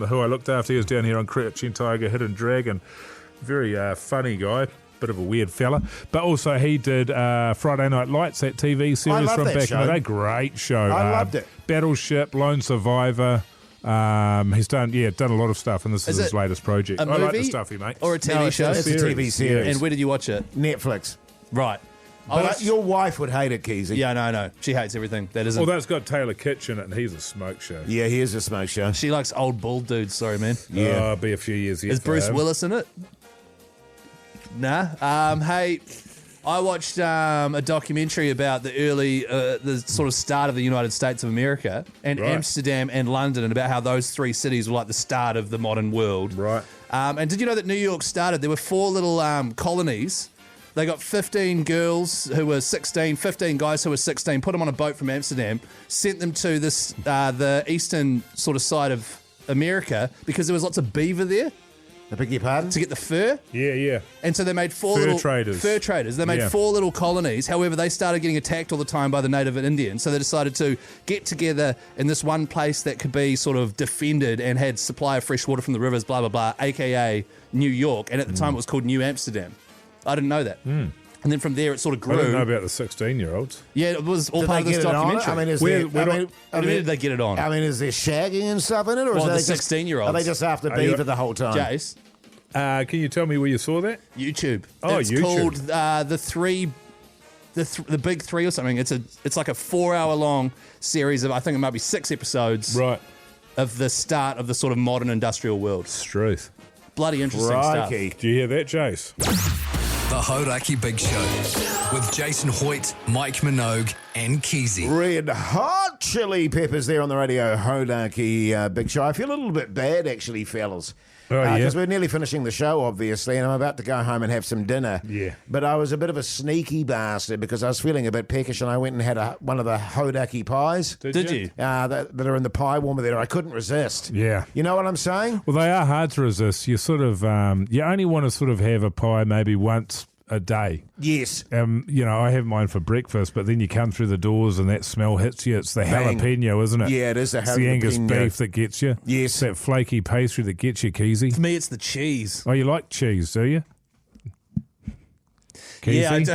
Who I looked after. He was down here on Crouching Tiger, Hidden Dragon. Very funny guy. Bit of a weird fella. But also he did Friday Night Lights, that TV series love from that back show. in the day. Great show. I loved it. Battleship, Lone Survivor. He's done a lot of stuff, and this is his latest project. A I like the movie stuff he makes. or a TV No, show? it's a TV series. And where did you watch it? Netflix. Right. But your wife would hate it, Keyzie. Yeah, no. She hates everything. That isn't. Although it's got Taylor Kitsch in it, and he's a smoke show. Yeah, he is a smoke show. She likes old bald dudes. Sorry, man. Yeah. It'll be a few years yet. Is Bruce Willis in it? Nah. Hey, I watched a documentary about the early, the sort of start of the United States of America, and Right. Amsterdam and London, and about how those three cities were like the start of the modern world. Right. And did you know that New York started? There were 4 little colonies. They got 15 girls who were 16, 15 guys who were 16, put them on a boat from Amsterdam, sent them to this the eastern sort of side of America because there was lots of beaver there. I beg your pardon? To get the fur. Yeah. And so they made 4 Fur little traders. fur traders. They made 4 little colonies. However, they started getting attacked all the time by the native Indians. So they decided to get together in this one place that could be sort of defended and had supply of fresh water from the rivers, blah, blah, blah, aka New York. And at the time it was called New Amsterdam. I didn't know that. And then from there it sort of grew. I don't know about the 16-year-olds. Yeah, it was all Did part of they this get it on? documentary. I mean, is Where- there, where I do- mean, What do you mean did they get it on? I mean, is there shagging and stuff in it, or Well, is the they just 16-year-olds. Are they just after Are you- beaver the whole time? Jase, Can you tell me where you saw that? YouTube. Oh, it's YouTube. called the Big Three or something. It's like a 4-hour long series of, I think it might be 6 episodes Right. of the start of the sort of modern industrial world. Struth. Bloody interesting Crikey. stuff. Do you hear that, Jase? The Hauraki Big Show with Jason Hoyte, Mike Minogue, and Keyzie. Red Hot Chili Peppers there on the Radio Hauraki Big Show. I feel a little bit bad, actually, fellas. Oh, yeah? Because we're nearly finishing the show, obviously, and I'm about to go home and have some dinner. Yeah. But I was a bit of a sneaky bastard because I was feeling a bit peckish, and I went and had one of the Hauraki pies Did you? that are in the pie warmer there. I couldn't resist. Yeah. You know what I'm saying? Well, they are hard to resist. You sort of, you only want to sort of have a pie maybe once a day. Yes. You know, I have mine for breakfast, but then you come through the doors and that smell hits you. It's the Bang. jalapeno, isn't it? Yeah, it is the It's the Angus jalapeno. beef that gets you. Yes. It's that flaky pastry that gets you, Keyzie. For me, it's the cheese. Oh, you like cheese, do you? Keyzie? Yeah, I do.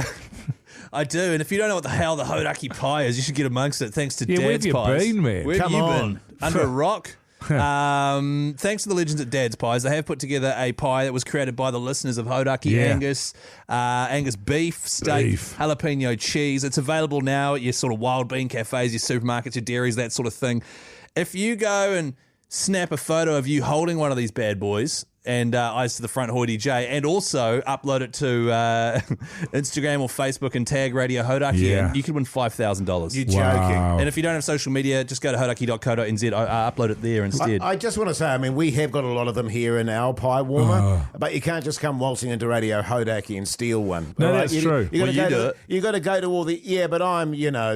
I do. And if you don't know what the hell the Hauraki pie is, you should get amongst it. Thanks to Yeah, where Dad's have you Pies. been, man? Where have Come you on. been? Under a rock? Thanks to the legends at Dad's Pies, they have put together a pie that was created by the listeners of Hauraki. Yeah. Angus beef, steak, Beef. jalapeno cheese. It's available now at your sort of wild bean cafes, your supermarkets, your dairies, that sort of thing. If you go and snap a photo of you holding one of these bad boys and eyes to the front, Hoity J, and also upload it to Instagram or Facebook and tag Radio Hauraki, Yeah. and you could win $5,000. You're joking. Wow. And if you don't have social media, just go to hauraki.co.nz. I upload it there instead. I just want to say, I mean, we have got a lot of them here in our pie warmer, but you can't just come waltzing into Radio Hauraki and steal one. No, all right? that's true. You Well, you do it. You got to go to all the but I'm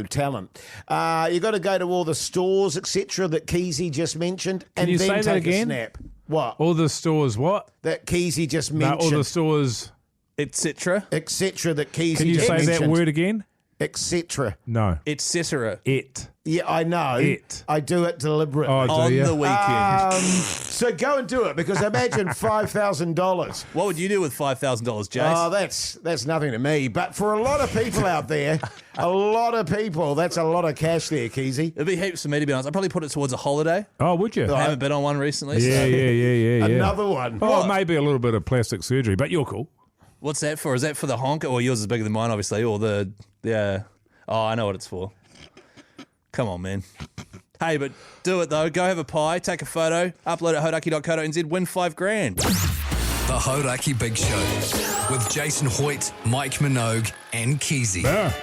talent. You got to go to all the stores, etc. that Keyzie just mentioned, and you then say that take again? a snap. What? All the stores, what? That Keyzie just No, all mentioned, the stores. Etc. etc. That Keyzie Can you just say mentioned. that word again? Etc. No. Etc. It. Yeah, I know. It. I do it deliberately. Oh, do On you? the weekend. So go and do it, because imagine $5,000. What would you do with $5,000, Jase? Oh, that's nothing to me. But for a lot of people out there, that's a lot of cash there, Keyzie. It'd be heaps for me, to be honest. I'd probably put it towards a holiday. Oh, would you? I haven't been on one recently. Yeah, so- yeah. Another one. Oh, What? maybe a little bit of plastic surgery, but you're cool. What's that for? Is that for the honk? Or yours is bigger than mine, obviously. Or the. Oh, I know what it's for. Come on, man. Hey, but do it, though. Go have a pie, take a photo, upload it at hauraki.co.nz, win $5,000. The Hauraki Big Show with Jason Hoyte, Mike Minogue, and Keyzie. Ah.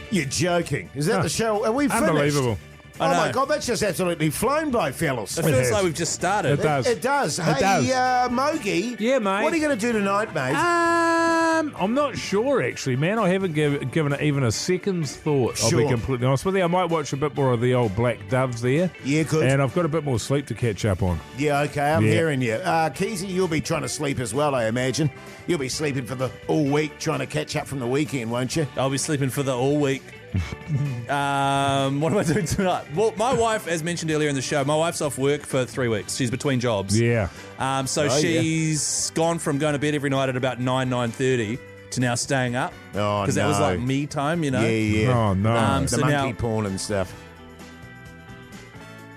You're joking. Is that the show? Are we finished? Unbelievable. Oh, my God, that's just absolutely flown by, fellas. It feels like we've just started. It does. It does. Hey, does. Mogi. Yeah, mate. What are you going to do tonight, mate? I'm not sure, actually, man. I haven't given it even a second's thought, I'll be Sure. completely honest with you. I might watch a bit more of the old Black Doves there. Yeah, good. And I've got a bit more sleep to catch up on. Yeah, okay, I'm Yeah. hearing you. Keyzie, you'll be trying to sleep as well, I imagine. You'll be sleeping for the all week, trying to catch up from the weekend, won't you? I'll be sleeping for the all week. What am I doing tonight? Well, my wife, as mentioned earlier in the show, my wife's off work for 3 weeks. She's between jobs. Yeah. So she's gone from going to bed every night at about 9:30 to now staying up. Oh, Because that was like me time, you know? Yeah. Oh, no. The So monkey now- porn and stuff.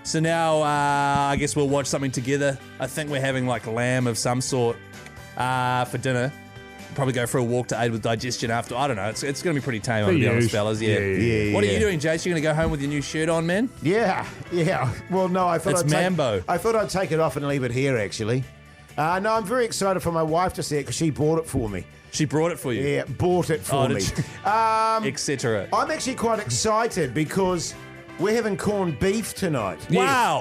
So now I guess we'll watch something together. I think we're having like lamb of some sort for dinner. Probably go for a walk to aid with digestion after. I don't know. It's going to be pretty tame, I'm going to be honest, fellas. Yeah. What are you doing, Jase? You going to go home with your new shirt on, man? Yeah. Well, no, I thought It's Mambo. I thought I'd take it off and leave it here, actually. No, I'm very excited for my wife to see it because she bought it for me. She brought it for you? Yeah, bought it for me. Etc. I'm actually quite excited because we're having corned beef tonight. Wow.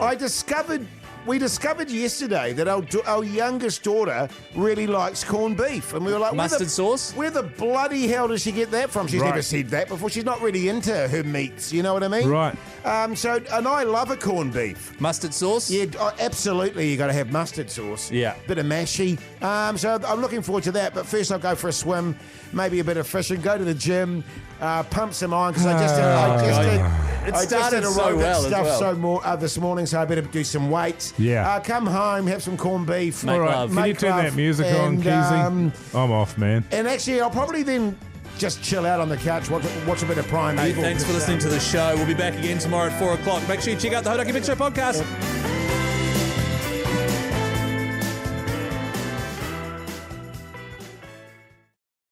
We discovered yesterday that our youngest daughter really likes corned beef. And we were like, Mustard sauce? Where the bloody hell does she get that from? She's Right. never said that before. She's not really into her meats, you know what I mean? Right. And I love a corned beef. Mustard sauce? Yeah, absolutely. You got to have mustard sauce. Yeah. Bit of mashy. So I'm looking forward to that. But first, I'll go for a swim, maybe a bit of fishing, go to the gym, pump some iron because I just started did so aerobic well as stuff well. this morning, so I better do some weights. Yeah. Come home, have some corned beef. Make love. Can you turn that music on, and, Keyzie? I'm off, man. And actually, I'll probably then just chill out on the couch, watch a bit of Prime Hey, Evil. thanks for listening to the show. We'll be back again tomorrow at 4 o'clock. Make sure you check out the Hauraki Big Show podcast.